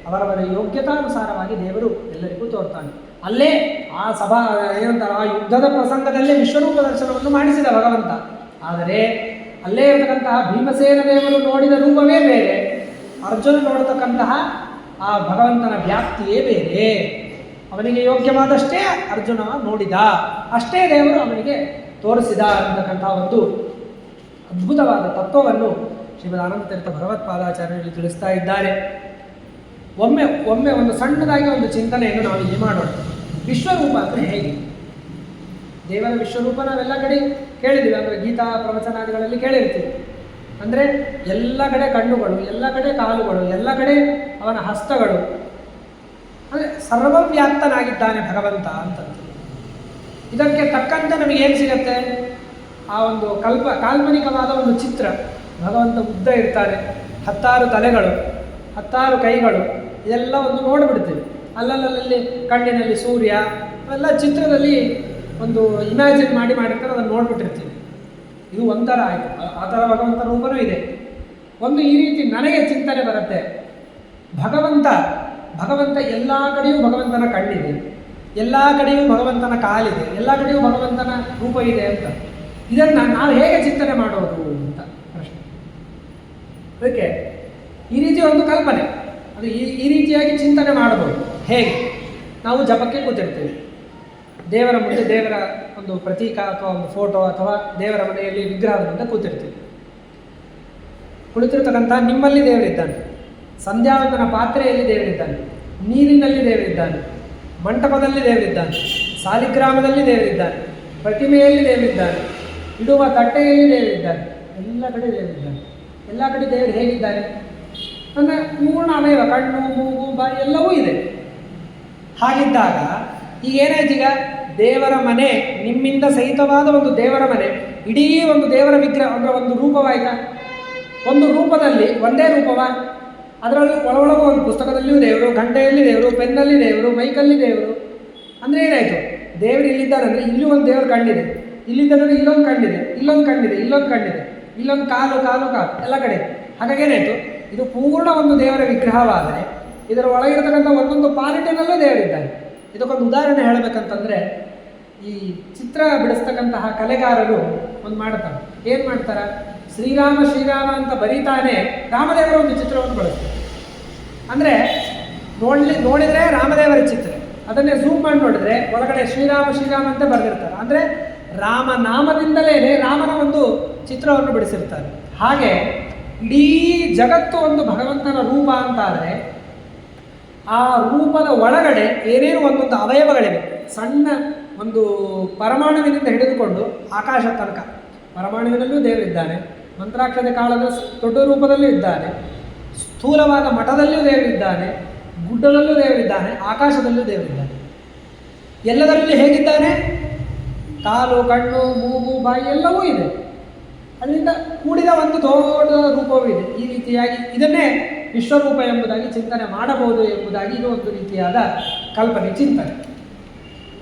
ಅವರವರ ಯೋಗ್ಯತಾನುಸಾರವಾಗಿ ದೇವರು ಎಲ್ಲರಿಗೂ ತೋರ್ತಾನೆ. ಅಲ್ಲೇ ಆ ಏನಂತಾರೆ, ಆ ಯುದ್ಧದ ಪ್ರಸಂಗದಲ್ಲೇ ವಿಶ್ವರೂಪ ದರ್ಶನವನ್ನು ಮಾಡಿಸಿದ ಭಗವಂತ. ಆದರೆ ಅಲ್ಲೇ ಇರತಕ್ಕಂತಹ ಭೀಮಸೇನ ದೇವರು ನೋಡಿದ ರೂಪವೇ ಬೇರೆ, ಅರ್ಜುನ ನೋಡತಕ್ಕಂತಹ ಆ ಭಗವಂತನ ವ್ಯಾಪ್ತಿಯೇ ಬೇರೆ. ಅವನಿಗೆ ಯೋಗ್ಯವಾದಷ್ಟೇ ಅರ್ಜುನ ನೋಡಿದ, ಅಷ್ಟೇ ದೇವರು ಅವನಿಗೆ ತೋರಿಸಿದ ಅಂತಕ್ಕಂಥ ಒಂದು ಅದ್ಭುತವಾದ ತತ್ವವನ್ನು ಶ್ರೀಮದ್ ಆನಂದತೀರ್ಥ ಭಗವತ್ಪಾದಾಚಾರ್ಯರು ತಿಳಿಸ್ತಾ ಇದ್ದಾರೆ. ಒಮ್ಮೆ ಒಂದು ಸಣ್ಣದಾಗಿ ಒಂದು ಚಿಂತನೆಯನ್ನು ನಾವು ಇಲ್ಲಿ ಮಾಡೋಣ. ವಿಶ್ವರೂಪ ಅಂದರೆ ಹೇಗೆ? ದೇವರ ವಿಶ್ವರೂಪ ನಾವೆಲ್ಲ ಕಡೆ ಕೇಳಿದ್ದೀವಿ, ಅಂದರೆ ಗೀತಾ ಪ್ರವಚನಾದಿಗಳಲ್ಲಿ ಕೇಳಿರ್ತೀವಿ. ಅಂದರೆ ಎಲ್ಲ ಕಡೆ ಕಣ್ಣುಗಳು, ಎಲ್ಲ ಕಡೆ ಕಾಲುಗಳು, ಎಲ್ಲ ಕಡೆ ಅವನ ಹಸ್ತಗಳು, ಅಂದರೆ ಸರ್ವವ್ಯಾಪ್ತನಾಗಿದ್ದಾನೆ ಭಗವಂತ ಅಂತ. ಇದಕ್ಕೆ ತಕ್ಕಂತೆ ನಮಗೇನು ಸಿಗತ್ತೆ? ಆ ಒಂದು ಕಾಲ್ಪನಿಕವಾದ ಒಂದು ಚಿತ್ರ. ಭಗವಂತ ಉದ್ದ ಇರ್ತಾನೆ, 10 ತಲೆಗಳು, 10 ಕೈಗಳು, ಇದೆಲ್ಲ ಒಂದು ನೋಡಿಬಿಡ್ತೀವಿ. ಅಲ್ಲಲ್ಲಿ ಕಣ್ಣಿನಲ್ಲಿ ಸೂರ್ಯ, ಅವೆಲ್ಲ ಚಿತ್ರದಲ್ಲಿ ಒಂದು ಇಮ್ಯಾಜಿನ್ ಮಾಡಿರ್ತಾರೆ, ಅದನ್ನು ನೋಡ್ಬಿಟ್ಟಿರ್ತೀವಿ. ಇದು ಒಂಥರ ಆಯಿತು. ಆ ಥರ ಭಗವಂತ ರೂಪನೂ ಇದೆ. ಒಂದು ಈ ರೀತಿ ನನಗೆ ಚಿಂತನೆ ಬರುತ್ತೆ, ಭಗವಂತ ಎಲ್ಲ ಕಡೆಯೂ ಭಗವಂತನ ಕಣ್ಣಿದೆ, ಎಲ್ಲ ಕಡೆಯೂ ಭಗವಂತನ ಕಾಲಿದೆ, ಎಲ್ಲ ಕಡೆಯೂ ಭಗವಂತನ ರೂಪ ಇದೆ ಅಂತ. ಇದನ್ನು ನಾವು ಹೇಗೆ ಚಿಂತನೆ ಮಾಡೋದು ಅಂತ ಪ್ರಶ್ನೆ. ಅದಕ್ಕೆ ಈ ರೀತಿ ಒಂದು ಕಲ್ಪನೆ, ಅದು ಈ ರೀತಿಯಾಗಿ ಚಿಂತನೆ ಮಾಡಬಹುದು. ಹೇಗೆ? ನಾವು ಜಪಕ್ಕೆ ಕೂತಿರ್ತೀವಿ, ದೇವರ ಮುಂದೆ ದೇವರ ಒಂದು ಪ್ರತೀಕ ಅಥವಾ ಒಂದು ಫೋಟೋ ಅಥವಾ ದೇವರ ಮನೆಯಲ್ಲಿ ವಿಗ್ರಹದ ಮುಂದೆ ಕೂತಿರ್ತೀವಿ. ಕುಳಿತಿರ್ತಕ್ಕಂಥ ನಿಮ್ಮಲ್ಲಿ ದೇವರಿದ್ದಾನೆ, ಸಂಧ್ಯಾವಂದನ ಪಾತ್ರೆಯಲ್ಲಿ ದೇವರಿದ್ದಾನೆ, ನೀರಿನಲ್ಲಿ ದೇವರಿದ್ದಾನೆ, ಮಂಟಪದಲ್ಲಿ ದೇವರಿದ್ದಾನೆ, ಸಾಲಿಗ್ರಾಮದಲ್ಲಿ ದೇವರಿದ್ದಾನೆ, ಪ್ರತಿಮೆಯಲ್ಲಿ ದೇವರಿದ್ದಾನೆ, ಇಡುವ ತಟ್ಟೆಯಲ್ಲಿ ದೇವರಿದ್ದಾನೆ, ಎಲ್ಲ ಕಡೆ ದೇವರಿದ್ದಾನೆ. ಎಲ್ಲ ಕಡೆ ದೇವರು ಹೇಗಿದ್ದಾನೆ ಅಂದರೆ ಪೂರ್ಣ ಅವಯವ, ಕಣ್ಣು, ಮೂಗು, ಬಾಯಿ ಎಲ್ಲವೂ ಇದೆ. ಹಾಗಿದ್ದಾಗ ಈಗ ಏನಾಯ್ತು? ಈಗ ದೇವರ ಮನೆ, ನಿಮ್ಮಿಂದ ಸಹಿತವಾದ ಒಂದು ದೇವರ ಮನೆ, ಇಡೀ ಒಂದು ದೇವರ ವಿಗ್ರಹ ಅಂದರೆ ಒಂದು ರೂಪವಾಯಿತಾ? ಒಂದು ರೂಪದಲ್ಲಿ ಒಂದೇ ರೂಪವ? ಅದರಲ್ಲಿ ಒಳಗೊಳಗೂ ಒಂದು ಪುಸ್ತಕದಲ್ಲಿಯೂ ದೇವರು, ಗಂಟೆಯಲ್ಲಿ ದೇವರು, ಪೆನ್ನಲ್ಲಿ ದೇವರು, ಮೈಕಲ್ಲಿ ದೇವರು. ಅಂದರೆ ಏನಾಯಿತು? ದೇವರು ಇಲ್ಲಿದ್ದಾರೆ ಅಂದರೆ ಇಲ್ಲಿ ಒಂದು ದೇವರ ಕಣ್ಣಿದೆ, ಇಲ್ಲಿದ್ದರೆ ಇಲ್ಲೊಂದು ಕಣ್ಣಿದೆ, ಇಲ್ಲೊಂದು ಕಣ್ಣಿದೆ, ಇಲ್ಲೊಂದು ಕಣ್ಣಿದೆ, ಇಲ್ಲೊಂದು ಕಾಲು ಎಲ್ಲ ಕಡೆ. ಹಾಗಾಗಿ ಏನಾಯಿತು? ಇದು ಪೂರ್ಣ ಒಂದು ದೇವರ ವಿಗ್ರಹವಾದರೆ ಇದರ ಒಳಗಿರತಕ್ಕಂಥ ಒಂದೊಂದು ಪಾರ್ಟಿನಲ್ಲೂ ದೇವರಿದ್ದಾನೆ. ಇದಕ್ಕೊಂದು ಉದಾಹರಣೆ ಹೇಳಬೇಕಂತಂದರೆ, ಈ ಚಿತ್ರ ಬಿಡಿಸ್ತಕ್ಕಂತಹ ಕಲೆಗಾರರು ಒಂದು ಮಾಡ್ತಾರೆ. ಏನು ಮಾಡ್ತಾರೆ? ಶ್ರೀರಾಮ ಅಂತ ಬರೀತಾನೆ ರಾಮದೇವರ ಒಂದು ಚಿತ್ರವನ್ನು ಬಳಸ್ತಾರೆ. ಅಂದರೆ ನೋಡಿದರೆ ರಾಮದೇವರ ಚಿತ್ರ, ಅದನ್ನೇ ಝೂಮ್ ಮಾಡಿ ನೋಡಿದರೆ ಒಳಗಡೆ ಶ್ರೀರಾಮ ಅಂತ ಬರೆದಿರ್ತಾರೆ. ಅಂದರೆ ರಾಮನಾಮದಿಂದಲೇ ರಾಮನ ಒಂದು ಚಿತ್ರವನ್ನು ಬಿಡಿಸಿರ್ತಾರೆ. ಹಾಗೆ ಇಡೀ ಜಗತ್ತು ಒಂದು ಭಗವಂತನ ರೂಪ ಅಂತಾದರೆ, ಆ ರೂಪದ ಒಳಗಡೆ ಏನೇನು ಒಂದೊಂದು ಅವಯವಗಳಿವೆ. ಸಣ್ಣ ಒಂದು ಪರಮಾಣುವಿನಿಂದ ಹಿಡಿದುಕೊಂಡು ಆಕಾಶ ತನಕ ಪರಮಾಣುವಿನಲ್ಲೂ ದೇವರಿದ್ದಾನೆ, ಮಂತ್ರಾಕ್ಷತೆ ಕಾಲದ ದೊಡ್ಡ ರೂಪದಲ್ಲೂ ಇದ್ದಾನೆ, ಸ್ಥೂಲವಾದ ಮಠದಲ್ಲೂ ದೇವರಿದ್ದಾನೆ, ಗುಡ್ಡದಲ್ಲೂ ದೇವರಿದ್ದಾನೆ, ಆಕಾಶದಲ್ಲೂ ದೇವರಿದ್ದಾನೆ. ಎಲ್ಲದರಲ್ಲಿ ಹೇಗಿದ್ದಾನೆ? ಕಾಲು, ಕಣ್ಣು, ಮೂಗು, ಬಾಯಿ ಎಲ್ಲವೂ ಇದೆ. ಅದರಿಂದ ಕೂಡಿದ ಒಂದು ದೊಡ್ಡ ರೂಪವೂ ಇದೆ. ಈ ರೀತಿಯಾಗಿ ಇದನ್ನೇ ವಿಶ್ವರೂಪ ಎಂಬುದಾಗಿ ಚಿಂತನೆ ಮಾಡಬಹುದು ಎಂಬುದಾಗಿ ಇದು ಒಂದು ರೀತಿಯಾದ ಕಲ್ಪನೆ, ಚಿಂತನೆ.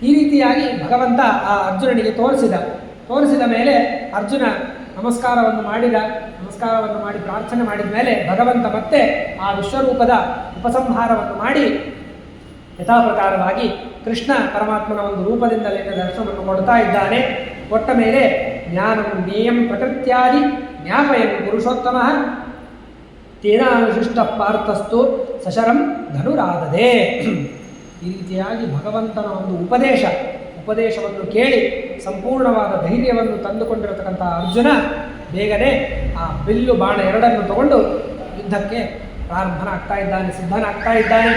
ಈ ರೀತಿಯಾಗಿ ಭಗವಂತ ಆ ಅರ್ಜುನನಿಗೆ ತೋರಿಸಿದ ಮೇಲೆ ಅರ್ಜುನ ನಮಸ್ಕಾರವನ್ನು ಮಾಡಿ ಪ್ರಾರ್ಥನೆ ಮಾಡಿದ ಮೇಲೆ ಭಗವಂತ ಮತ್ತೆ ಆ ವಿಶ್ವರೂಪದ ಉಪಸಂಹಾರವನ್ನು ಮಾಡಿ ಯಥಾ ಪ್ರಕಾರವಾಗಿ ಕೃಷ್ಣ ಪರಮಾತ್ಮನ ಒಂದು ರೂಪದಿಂದಲೇ ದರ್ಶನವನ್ನು ಕೊಡ್ತಾ ಇದ್ದಾನೆ. ಕೊಟ್ಟ ಮೇಲೆ ಜ್ಞಾನಂ ಜ್ಞೇಯಂ ಪ್ರಕೃತ್ಯಾದಿ ಜ್ಞಾಪಯಂ ಪುರುಷೋತ್ತಮ ತೇನಾನುಶಿಷ್ಟ ಪಾರ್ಥಸ್ತು ಸಶರಂ ಧನುರಾದದೆ. ಈ ರೀತಿಯಾಗಿ ಭಗವಂತನ ಒಂದು ಉಪದೇಶವನ್ನು ಕೇಳಿ ಸಂಪೂರ್ಣವಾದ ಧೈರ್ಯವನ್ನು ತಂದುಕೊಂಡಿರತಕ್ಕಂಥ ಅರ್ಜುನ ಬೇಗನೆ ಆ ಬಿಲ್ಲು ಬಾಣ ಎರಡನ್ನು ತಗೊಂಡು ಯುದ್ಧಕ್ಕೆ ಸಿದ್ಧನಾಗ್ತಾ ಇದ್ದಾನೆ.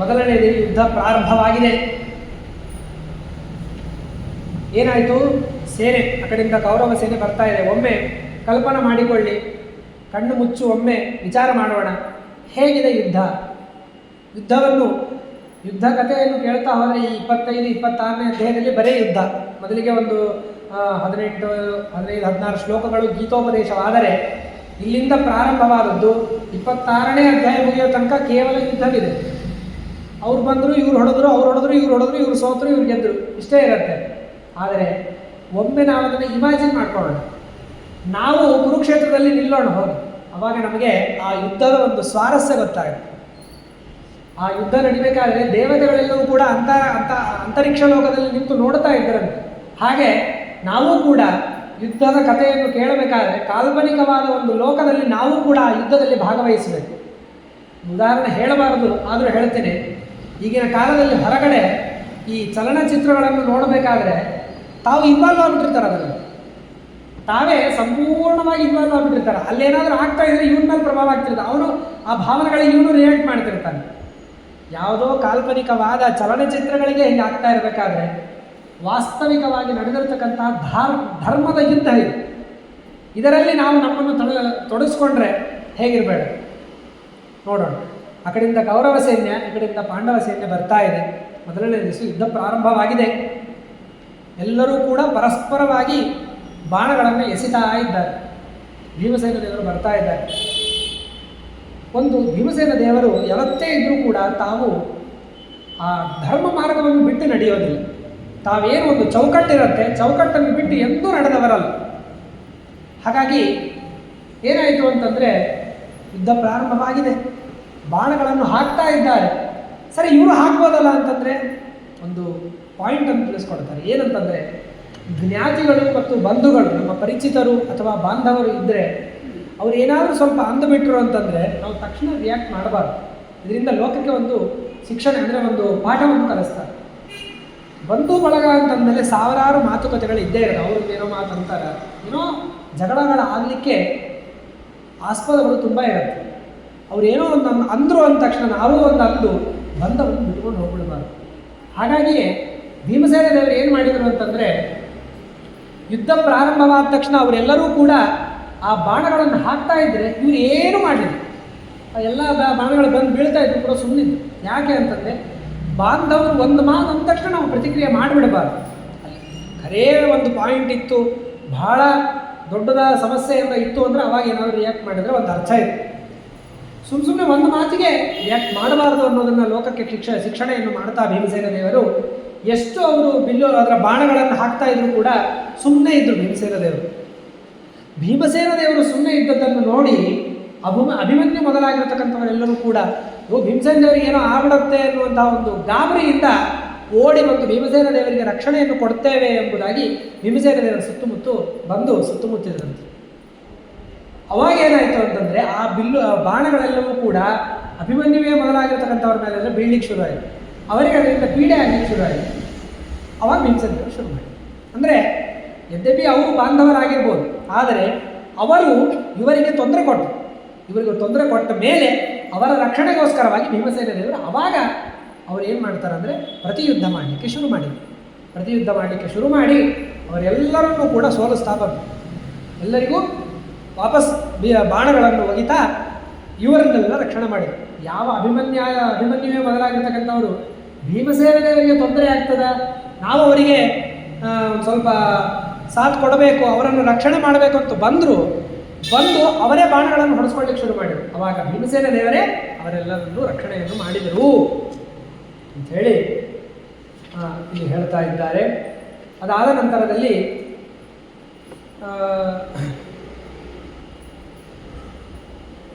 ಮೊದಲನೇ ಯುದ್ಧ ಪ್ರಾರಂಭವಾಗಿದೆ. ಏನಾಯಿತು? ಸೇನೆ ಆ ಕಡೆಯಿಂದ ಕೌರವ ಸೇನೆ ಬರ್ತಾ ಇದೆ. ಒಮ್ಮೆ ಕಲ್ಪನೆ ಮಾಡಿಕೊಳ್ಳಿ, ಕಣ್ಣು ಮುಚ್ಚು, ಒಮ್ಮೆ ವಿಚಾರ ಮಾಡೋಣ ಹೇಗಿದೆ ಯುದ್ಧ ಕಥೆಯನ್ನು ಕೇಳ್ತಾ ಹೋದರೆ ಈ 25-26ನೇ ಅಧ್ಯಾಯದಲ್ಲಿ ಬರೀ ಯುದ್ಧ. ಮೊದಲಿಗೆ ಒಂದು 15-16 ಶ್ಲೋಕಗಳು ಗೀತೋಪದೇಶವಾದರೆ ಇಲ್ಲಿಂದ ಪ್ರಾರಂಭವಾದದ್ದು 26ನೇ ಅಧ್ಯಾಯ ಮುಗಿಯೋ ತನಕ ಕೇವಲ ಯುದ್ಧವಿದೆ. ಅವ್ರು ಬಂದರು, ಇವ್ರು ಹೊಡೆದ್ರು, ಇವ್ರು ಸೋತರು, ಇವ್ರು ಗೆದ್ದರು, ಇಷ್ಟೇ ಇರುತ್ತೆ. ಆದರೆ ಒಮ್ಮೆ ನಾವು ಅದನ್ನು ಇಮ್ಯಾಜಿನ್ ಮಾಡ್ಕೊಳ್ಳೋಣ. ನಾವು ಕುರುಕ್ಷೇತ್ರದಲ್ಲಿ ನಿಲ್ಲೋಣ ಹೋಗಿ, ಆವಾಗ ನಮಗೆ ಆ ಯುದ್ಧದ ಒಂದು ಸ್ವಾರಸ್ಯ ಗೊತ್ತಾಗುತ್ತೆ. ಆ ಯುದ್ಧ ನಡಿಬೇಕಾದ್ರೆ ದೇವತೆಗಳೆಲ್ಲವೂ ಕೂಡ ಅಂತರಿಕ್ಷ ಲೋಕದಲ್ಲಿ ನಿಂತು ನೋಡ್ತಾ ಇದ್ದರಂತೆ. ಹಾಗೆ ನಾವು ಕೂಡ ಯುದ್ಧದ ಕಥೆಯನ್ನು ಕೇಳಬೇಕಾದ್ರೆ ಕಾಲ್ಪನಿಕವಾದ ಒಂದು ಲೋಕದಲ್ಲಿ ನಾವು ಕೂಡ ಆ ಯುದ್ಧದಲ್ಲಿ ಭಾಗವಹಿಸಬೇಕು. ಉದಾಹರಣೆ ಹೇಳಬಾರದು, ಆದರೂ ಹೇಳ್ತೇನೆ. ಈಗಿನ ಕಾಲದಲ್ಲಿ ಹೊರಗಡೆ ಈ ಚಲನಚಿತ್ರಗಳನ್ನು ನೋಡಬೇಕಾದ್ರೆ ತಾವು ಇನ್ವಾಲ್ವ್ ಆಗಿಬಿಟ್ಟಿರ್ತಾರೆ, ಅದರಲ್ಲಿ ತಾವೇ ಸಂಪೂರ್ಣವಾಗಿ ಇನ್ವಾಲ್ವ್ ಆಗಿಬಿಟ್ಟಿರ್ತಾರೆ. ಅಲ್ಲೇನಾದರೂ ಆಗ್ತಾ ಇದ್ರೆ ಇವನ ಮೇಲೆ ಪ್ರಭಾವ ಆಗ್ತಿರ್ತಾರೆ, ಅವನು ಆ ಭಾವನೆಗಳಿಗೆ ಇವನು ರಿಯಾಕ್ಟ್ ಮಾಡ್ತಿರ್ತಾನೆ. ಯಾವುದೋ ಕಾಲ್ಪನಿಕವಾದ ಚಲನಚಿತ್ರಗಳಿಗೆ ಹಿಂಗೆ ಆಗ್ತಾ ಇರಬೇಕಾದ್ರೆ ವಾಸ್ತವಿಕವಾಗಿ ನಡೆದಿರ್ತಕ್ಕಂಥ ಧರ್ಮದ ಯುದ್ಧ ಇದು. ಇದರಲ್ಲಿ ನಾವು ನಮ್ಮನ್ನು ತೊಡಗಿಸ್ಕೊಂಡ್ರೆ ಹೇಗಿರಬೇಡ ನೋಡೋಣ. ಆ ಕಡೆಯಿಂದ ಕೌರವ ಸೈನ್ಯ, ಈ ಕಡೆಯಿಂದ ಪಾಂಡವ ಸೈನ್ಯ ಬರ್ತಾ ಇದೆ. ಮೊದಲನೇ ದಿವಸ ಯುದ್ಧ ಪ್ರಾರಂಭವಾಗಿದೆ. ಎಲ್ಲರೂ ಕೂಡ ಪರಸ್ಪರವಾಗಿ ಬಾಣಗಳನ್ನು ಎಸಿತಾ ಇದ್ದಾರೆ. ಭೀಮಸೇನ ದೇವರು ಬರ್ತಾ ಇದ್ದಾರೆ. ಒಂದು ಭೀಮಸೇನ ದೇವರು ಯಾವತ್ತೇ ಇದ್ದರೂ ಕೂಡ ತಾವು ಆ ಧರ್ಮ ಮಾರ್ಗವನ್ನು ಬಿಟ್ಟು ನಡೆಯೋದಿಲ್ಲ. ತಾವೇನು ಒಂದು ಚೌಕಟ್ಟಿರುತ್ತೆ, ಚೌಕಟ್ಟನ್ನು ಬಿಟ್ಟು ಎಂದೂ ನಡೆದವರಲ್ಲ. ಹಾಗಾಗಿ ಏನಾಯಿತು ಅಂತಂದರೆ ಯುದ್ಧ ಪ್ರಾರಂಭವಾಗಿದೆ. ಬಾಣಗಳನ್ನು ಹಾಕ್ತಾ ಇದ್ದಾರೆ. ಸರಿ, ಇವರು ಹಾಕ್ಬೋದಲ್ಲ ಅಂತಂದರೆ ಒಂದು ಪಾಯಿಂಟನ್ನು ತಿಳಿಸ್ಕೊಡ್ತಾರೆ. ಏನಂತಂದರೆ ಜ್ಞಾತಿಗಳು ಮತ್ತು ಬಂಧುಗಳು, ನಮ್ಮ ಪರಿಚಿತರು ಅಥವಾ ಬಾಂಧವರು ಇದ್ದರೆ ಅವ್ರು ಏನಾದರೂ ಸ್ವಲ್ಪ ಅಂದುಬಿಟ್ರು ಅಂತಂದರೆ ನಾವು ತಕ್ಷಣ ರಿಯಾಕ್ಟ್ ಮಾಡಬಾರ್ದು. ಇದರಿಂದ ಲೋಕಕ್ಕೆ ಒಂದು ಶಿಕ್ಷಣ ಅಂದರೆ ಒಂದು ಪಾಠವನ್ನು ಕಲಿಸ್ತಾರೆ. ಬಂಧು ಬಳಗ ಅಂತಂದಮೇಲೆ ಸಾವಿರಾರು ಮಾತುಕತೆಗಳು ಇದ್ದೇ ಇರೋದು. ಅವ್ರಿಗೆ ಏನೋ ಮಾತಂತಾರೆ, ಏನೋ ಜಗಳಗಳಾಗಲಿಕ್ಕೆ ಆಸ್ಪದಗಳು ತುಂಬ ಇರುತ್ತೆ. ಅವ್ರು ಏನೋ ಒಂದು ಅಂದರು ಅಂದ ತಕ್ಷಣ ನಾವು ಒಂದು ಅಂದು ಬಂಧವನ್ನು ಬಿಟ್ಕೊಂಡು ಹೋಗ್ಬಿಡಬಾರ್ದು. ಹಾಗಾಗಿಯೇ ಭೀಮಸೇನ ದೇವರು ಏನು ಮಾಡಿದರು ಅಂತಂದರೆ ಯುದ್ಧ ಪ್ರಾರಂಭವಾದ ತಕ್ಷಣ ಅವರೆಲ್ಲರೂ ಕೂಡ ಆ ಬಾಣಗಳನ್ನು ಹಾಕ್ತಾ ಇದ್ದರೆ ಇವರು ಏನು ಮಾಡಲಿಲ್ಲ. ಎಲ್ಲ ಬಾಣಗಳು ಬಂದು ಬೀಳ್ತಾ ಇದ್ರು ಕೂಡ ಸುಮ್ಮನಿದ್ದು. ಯಾಕೆ ಅಂತಂದರೆ ಬಾಂಧವರು ಒಂದು ಮಾತು ಅಂದ ತಕ್ಷಣ ನಾವು ಪ್ರತಿಕ್ರಿಯೆ ಮಾಡಿಬಿಡಬಾರ್ದು. ಅಲ್ಲಿ ಖರೇ ಒಂದು ಪಾಯಿಂಟ್ ಇತ್ತು, ಬಹಳ ದೊಡ್ಡದಾದ ಸಮಸ್ಯೆಯಿಂದ ಇತ್ತು ಅಂದರೆ ಅವಾಗ ಏನಾದರೂ ರಿಯಾಕ್ಟ್ ಮಾಡಿದರೆ ಒಂದು ಅರ್ಥ ಇದೆ. ಸುಮ್ಮನೆ ಒಂದು ಮಾತಿಗೆ ರಿಯಾಕ್ಟ್ ಮಾಡಬಾರ್ದು ಅನ್ನೋದನ್ನು ಲೋಕಕ್ಕೆ ಶಿಕ್ಷಣೆಯನ್ನು ಮಾಡ್ತಾ ಭೀಮಸೇನ ದೇವರು ಎಷ್ಟು ಅವರು ಅದರ ಬಾಣಗಳನ್ನು ಹಾಕ್ತಾ ಇದ್ರು ಕೂಡ ಸುಮ್ಮನೆ ಇದ್ದರು. ಭೀಮಸೇನ ದೇವರು ಸುಮ್ಮನೆ ಇದ್ದದ್ದನ್ನು ನೋಡಿ ಅಭಿಮನ್ಯು ಮೊದಲಾಗಿರ್ತಕ್ಕಂಥವರೆಲ್ಲರೂ ಕೂಡ ಭೀಮಸೇನ ದೇವರಿಗೆ ಏನೋ ಆಗ್ಬಿಡುತ್ತೆ ಅನ್ನುವಂಥ ಒಂದು ಗಾಬರಿಯಿಂದ ಓಡಿ ಬಂದು ಭೀಮಸೇನ ದೇವರಿಗೆ ರಕ್ಷಣೆಯನ್ನು ಕೊಡ್ತೇವೆ ಎಂಬುದಾಗಿ ಭೀಮಸೇನ ದೇವರ ಸುತ್ತಮುತ್ತಿದ್ರಂತೆ. ಅವಾಗ ಏನಾಯಿತು ಅಂತಂದರೆ ಆ ಬಾಣಗಳೆಲ್ಲವೂ ಕೂಡ ಅಭಿಮನ್ಯುವೇ ಮೊದಲಾಗಿರ್ತಕ್ಕಂಥವ್ರ ಮೇಲೆಲ್ಲ ಬೀಳಲಿಕ್ಕೆ ಶುರುವಾಯಿತು. ಅವರಿಗೆ ಅದರಿಂದ ಪೀಡೆ ಆಗಲಿಕ್ಕೆ ಶುರುವಾಯಿತು. ಅವಾಗ ಭೀಮಸೇನ ದೇವರು ಶುರು ಮಾಡಿ, ಅಂದರೆ ಯದ್ಯಪಿ ಅವರು ಬಾಂಧವರಾಗಿರ್ಬೋದು, ಆದರೆ ಅವರು ಇವರಿಗೆ ತೊಂದರೆ ಕೊಟ್ಟ ಮೇಲೆ ಅವರ ರಕ್ಷಣೆಗೋಸ್ಕರವಾಗಿ ಭೀಮಸೇನ ದೇವರು ಅವಾಗ ಅವರು ಏನು ಮಾಡ್ತಾರೆ ಅಂದರೆ ಪ್ರತಿಯುದ್ಧ ಮಾಡಲಿಕ್ಕೆ ಶುರು ಮಾಡಿ ಅವರೆಲ್ಲರನ್ನೂ ಕೂಡ ಸೋಲಿಸ್ತಾ ಬಂದರು. ಎಲ್ಲರಿಗೂ ವಾಪಸ್ ಬಾಣಗಳನ್ನು ಒಗಿತಾ ಇವರನ್ನೆಲ್ಲ ರಕ್ಷಣೆ ಮಾಡಿದರು. ಯಾವ ಅಭಿಮನ್ಯುವೇ ಮೊದಲಾಗಿರ್ತಕ್ಕಂಥವರು ಭೀಮಸೇನ ದೇವರಿಗೆ ತೊಂದರೆ ಆಗ್ತದ, ನಾವು ಅವರಿಗೆ ಸ್ವಲ್ಪ ಸಾಥ್ ಕೊಡಬೇಕು, ಅವರನ್ನು ರಕ್ಷಣೆ ಮಾಡಬೇಕು ಅಂತ ಬಂದು ಅವರೇ ಬಾಣಗಳನ್ನು ಹೊಡೆಸ್ಕೊಳ್ಳಿಕ್ಕೆ ಶುರು ಮಾಡಿದರು. ಆವಾಗ ಭೀಮಸೇನ ದೇವರೇ ಅವರೆಲ್ಲರನ್ನೂ ರಕ್ಷಣೆಯನ್ನು ಮಾಡಿದರು ಅಂಥೇಳಿ ಇಲ್ಲಿ ಹೇಳ್ತಾ ಇದ್ದಾರೆ. ಅದಾದ ನಂತರದಲ್ಲಿ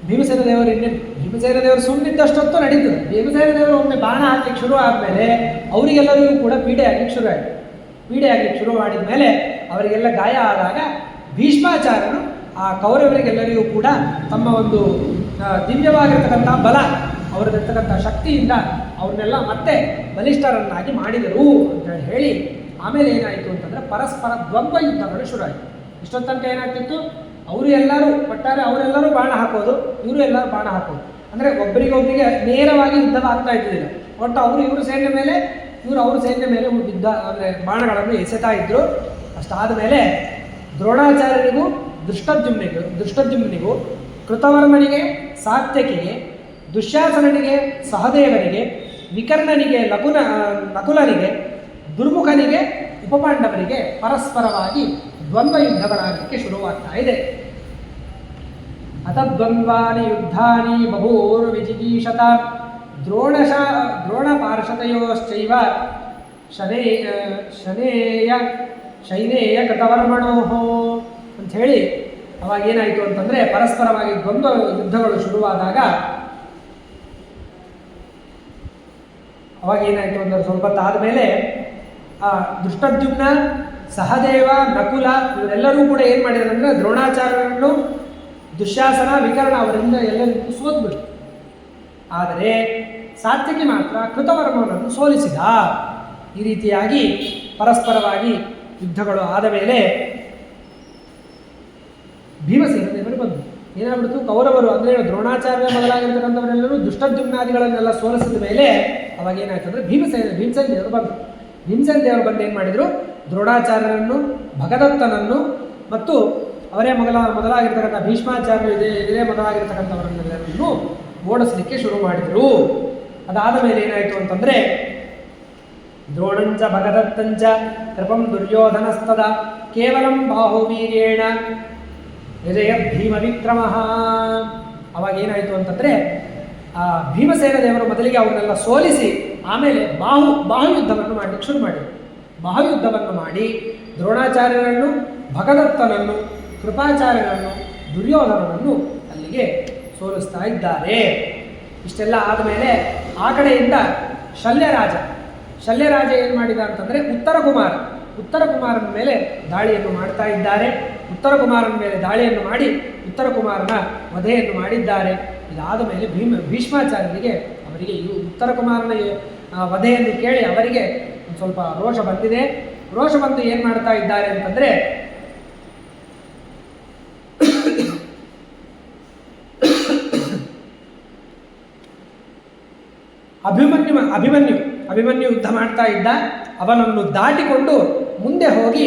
ಭೀಮಸೇನ ದೇವರು ಭೀಮಸೇನ ದೇವರು ಸುಮ್ಮನಿದ್ದಷ್ಟೊತ್ತು ನಡೀತದೆ. ಭೀಮಸೇನ ದೇವರು ಒಮ್ಮೆ ಬಾಣ ಹಾಕ್ಲಿಕ್ಕೆ ಶುರು ಆದಮೇಲೆ ಅವರಿಗೆಲ್ಲರಿಗೂ ಕೂಡ ಪೀಡೆ ಆಗ್ಲಿಕ್ಕೆ ಶುರು ಆಯಿತು. ಪೀಡೆ ಆಗ್ಲಿಕ್ಕೆ ಶುರು ಮಾಡಿದ ಮೇಲೆ ಅವರಿಗೆಲ್ಲ ಗಾಯ ಆದಾಗ ಭೀಷ್ಮಾಚಾರ್ಯರು ಆ ಕೌರವರಿಗೆಲ್ಲರಿಗೂ ಕೂಡ ತಮ್ಮ ಒಂದು ದಿವ್ಯವಾಗಿರ್ತಕ್ಕಂಥ ಬಲ, ಅವರದಿರ್ತಕ್ಕಂಥ ಶಕ್ತಿಯಿಂದ ಅವ್ರನ್ನೆಲ್ಲ ಮತ್ತೆ ಬಲಿಷ್ಠರನ್ನಾಗಿ ಮಾಡಿದರು ಅಂತ ಹೇಳಿ ಆಮೇಲೆ ಏನಾಯಿತು ಅಂತಂದರೆ ಪರಸ್ಪರ ದ್ವಂದ್ವ ಯುದ್ಧಗಳು ಶುರು ಆಯಿತು. ಇಷ್ಟೊತ್ತು ತನಕ ಏನಾಗ್ತಿತ್ತು, ಅವರು ಎಲ್ಲರೂ ಒಟ್ಟಾರೆ ಅವರೆಲ್ಲರೂ ಬಾಣ ಹಾಕೋದು, ಇವರು ಎಲ್ಲರೂ ಬಾಣ ಹಾಕೋದು, ಅಂದರೆ ಒಬ್ಬರಿಗೊಬ್ಬರಿಗೆ ನೇರವಾಗಿ ಯುದ್ಧ ಆಗ್ತಾ ಇದ್ದಿಲ್ಲ. ಒಟ್ಟು ಅವರು ಇವರು ಸೈನ್ಯ ಮೇಲೆ, ಇವರು ಅವ್ರ ಸೈನ್ಯ ಮೇಲೆ ಯುದ್ಧ ಅಂದರೆ ಬಾಣಗಳನ್ನು ಎಸೆತಾ ಇದ್ದರು. ಅಷ್ಟಾದ ಮೇಲೆ ದ್ರೋಣಾಚಾರ್ಯರಿಗೂ ದೃಷ್ಟದ್ಯುಮ್ನಿಗೂ ಕೃತವರ್ಮನಿಗೆ ಸಾತ್ಯಕಿಗೆ ದುಶ್ಯಾಸನನಿಗೆ ಸಹದೇವನಿಗೆ ವಿಕರ್ಣನಿಗೆ ನಕುಲನಿಗೆ ದುರ್ಮುಖನಿಗೆ ಉಪಪಾಂಡವರಿಗೆ ಪರಸ್ಪರವಾಗಿ ದ್ವಂದ್ವ ಯುದ್ಧಗಳಾಗಲಿಕ್ಕೆ ಶುರುವಾಗ್ತಾ ಇದೆ. ಅಥದ್ವಂದ್ವಾನಿ ಯುದ್ಧಾನಿ ಬಭೂರ್ವಿಜಿಗೀಷತ ದ್ರೋಣಪಾರ್ಷದಯೋಶ್ಚೈವ ಶೈನೇಯ ಕೃತವರ್ಮಣೋ ಅಂಥೇಳಿ ಅವಾಗೇನಾಯಿತು ಅಂತಂದರೆ ಪರಸ್ಪರವಾಗಿ ದ್ವಂದ್ವ ಯುದ್ಧಗಳು ಶುರುವಾದಾಗ ಅವಾಗೇನಾಯಿತು ಅಂದರೆ ಸ್ವಲ್ಪ ತಾದಮೇಲೆ ಆ ದೃಷ್ಟದ್ಯುಮ್ನ, ಸಹದೇವ, ನಕುಲ ಇವರೆಲ್ಲರೂ ಕೂಡ ಏನು ಮಾಡಿದ್ರು ಅಂದರೆ ದ್ರೋಣಾಚಾರ್ಯರನ್ನು, ದುಶ್ಯಾಸನ, ವಿಕರ್ಣ ಅವರಿಂದ ಎಲ್ಲರಿಗೂ ಸೋತ್ಬಿಟ್ರು. ಆದರೆ ಸಾತ್ಯಕಿ ಮಾತ್ರ ಕೃತವರ್ಮನನ್ನು ಸೋಲಿಸಿದ. ಈ ರೀತಿಯಾಗಿ ಪರಸ್ಪರವಾಗಿ ಯುದ್ಧಗಳು ಆದ ಮೇಲೆ ಭೀಮಸೇನ ದೇವರು ಬಂದರು. ಏನಾಗ್ಬಿಡ್ತು, ಕೌರವರು ಅಂದರೆ ದ್ರೋಣಾಚಾರ್ಯ ಮೊದಲಾಗಿರ್ತಕ್ಕಂಥವರೆಲ್ಲರೂ ದುಷ್ಟದ್ಯುಮ್ನಾದಿಗಳನ್ನೆಲ್ಲ ಸೋಲಿಸಿದ ಮೇಲೆ ಅವಾಗೇನಾಯ್ತು ಅಂದರೆ ಭೀಮಸೇನ ದೇವರು ಬಂದರು. ಭೀಮಸೇನ ದೇವರು ಬಂದು ಏನು ಮಾಡಿದರು, ದ್ರೋಣಾಚಾರ್ಯರನ್ನು, ಭಗದತ್ತನನ್ನು ಮತ್ತು ಅವರೇ ಮೊದಲಾಗಿರ್ತಕ್ಕಂಥ ಭೀಷ್ಮಾಚಾರ್ಯರು ಇದೇ ಮೊದಲಾಗಿರ್ತಕ್ಕಂಥವರನ್ನೆಲ್ಲರನ್ನು ಓಡಿಸಲಿಕ್ಕೆ ಶುರು ಮಾಡಿದರು. ಅದಾದ ಮೇಲೆ ಏನಾಯಿತು ಅಂತಂದರೆ ದ್ರೋಣಂಚ ಭಗದತ್ತಂಚ ಕೃಪಂ ದುರ್ಯೋಧನಸ್ತದ ಕೇವಲಂ ಬಾಹುವೀರ್ಯೇಣ ವಿಜಯ ಭೀಮ ವಿಕ್ರಮ. ಅವಾಗೇನಾಯಿತು ಅಂತಂದರೆ ಆ ಭೀಮಸೇನ ದೇವರು ಮೊದಲಿಗೆ ಅವರನ್ನೆಲ್ಲ ಸೋಲಿಸಿ ಆಮೇಲೆ ಬಾಹುಯುದ್ಧವನ್ನು ಮಾಡಲಿಕ್ಕೆ ಶುರು ಮಾಡಿದರು. ಬಾಹುಯುದ್ಧವನ್ನು ಮಾಡಿ ದ್ರೋಣಾಚಾರ್ಯರನ್ನು, ಭಗದತ್ತನನ್ನು, ಕೃಪಾಚಾರ್ಯರನ್ನು, ದುರ್ಯೋಧನನನ್ನು ಅಲ್ಲಿಗೆ ಸೋಲಿಸ್ತಾ ಇದ್ದಾರೆ. ಇಷ್ಟೆಲ್ಲ ಆದಮೇಲೆ ಆ ಕಡೆಯಿಂದ ಶಲ್ಯರಾಜ ಏನು ಮಾಡಿದ ಅಂತಂದರೆ ಉತ್ತರ ಕುಮಾರನ ಮೇಲೆ ದಾಳಿಯನ್ನು ಮಾಡ್ತಾ ಇದ್ದಾರೆ. ಉತ್ತರ ಕುಮಾರನ ಮೇಲೆ ದಾಳಿಯನ್ನು ಮಾಡಿ ಉತ್ತರ ಕುಮಾರನ ವಧೆಯನ್ನು ಮಾಡಿದ್ದಾರೆ. ಇದಾದ ಮೇಲೆ ಭೀಷ್ಮಾಚಾರ್ಯರಿಗೆ ಅವರಿಗೆ ಉತ್ತರ ಕುಮಾರನ ವಧೆಯನ್ನು ಕೇಳಿ ಅವರಿಗೆ ಒಂದು ಸ್ವಲ್ಪ ರೋಷ ಬಂದಿದೆ. ರೋಷ ಬಂದು ಏನು ಮಾಡ್ತಾ ಇದ್ದಾರೆ ಅಂತಂದರೆ ಅಭಿಮನ್ಯು ಯುದ್ಧ ಮಾಡ್ತಾ ಇದ್ದ. ಅವನನ್ನು ದಾಟಿಕೊಂಡು ಮುಂದೆ ಹೋಗಿ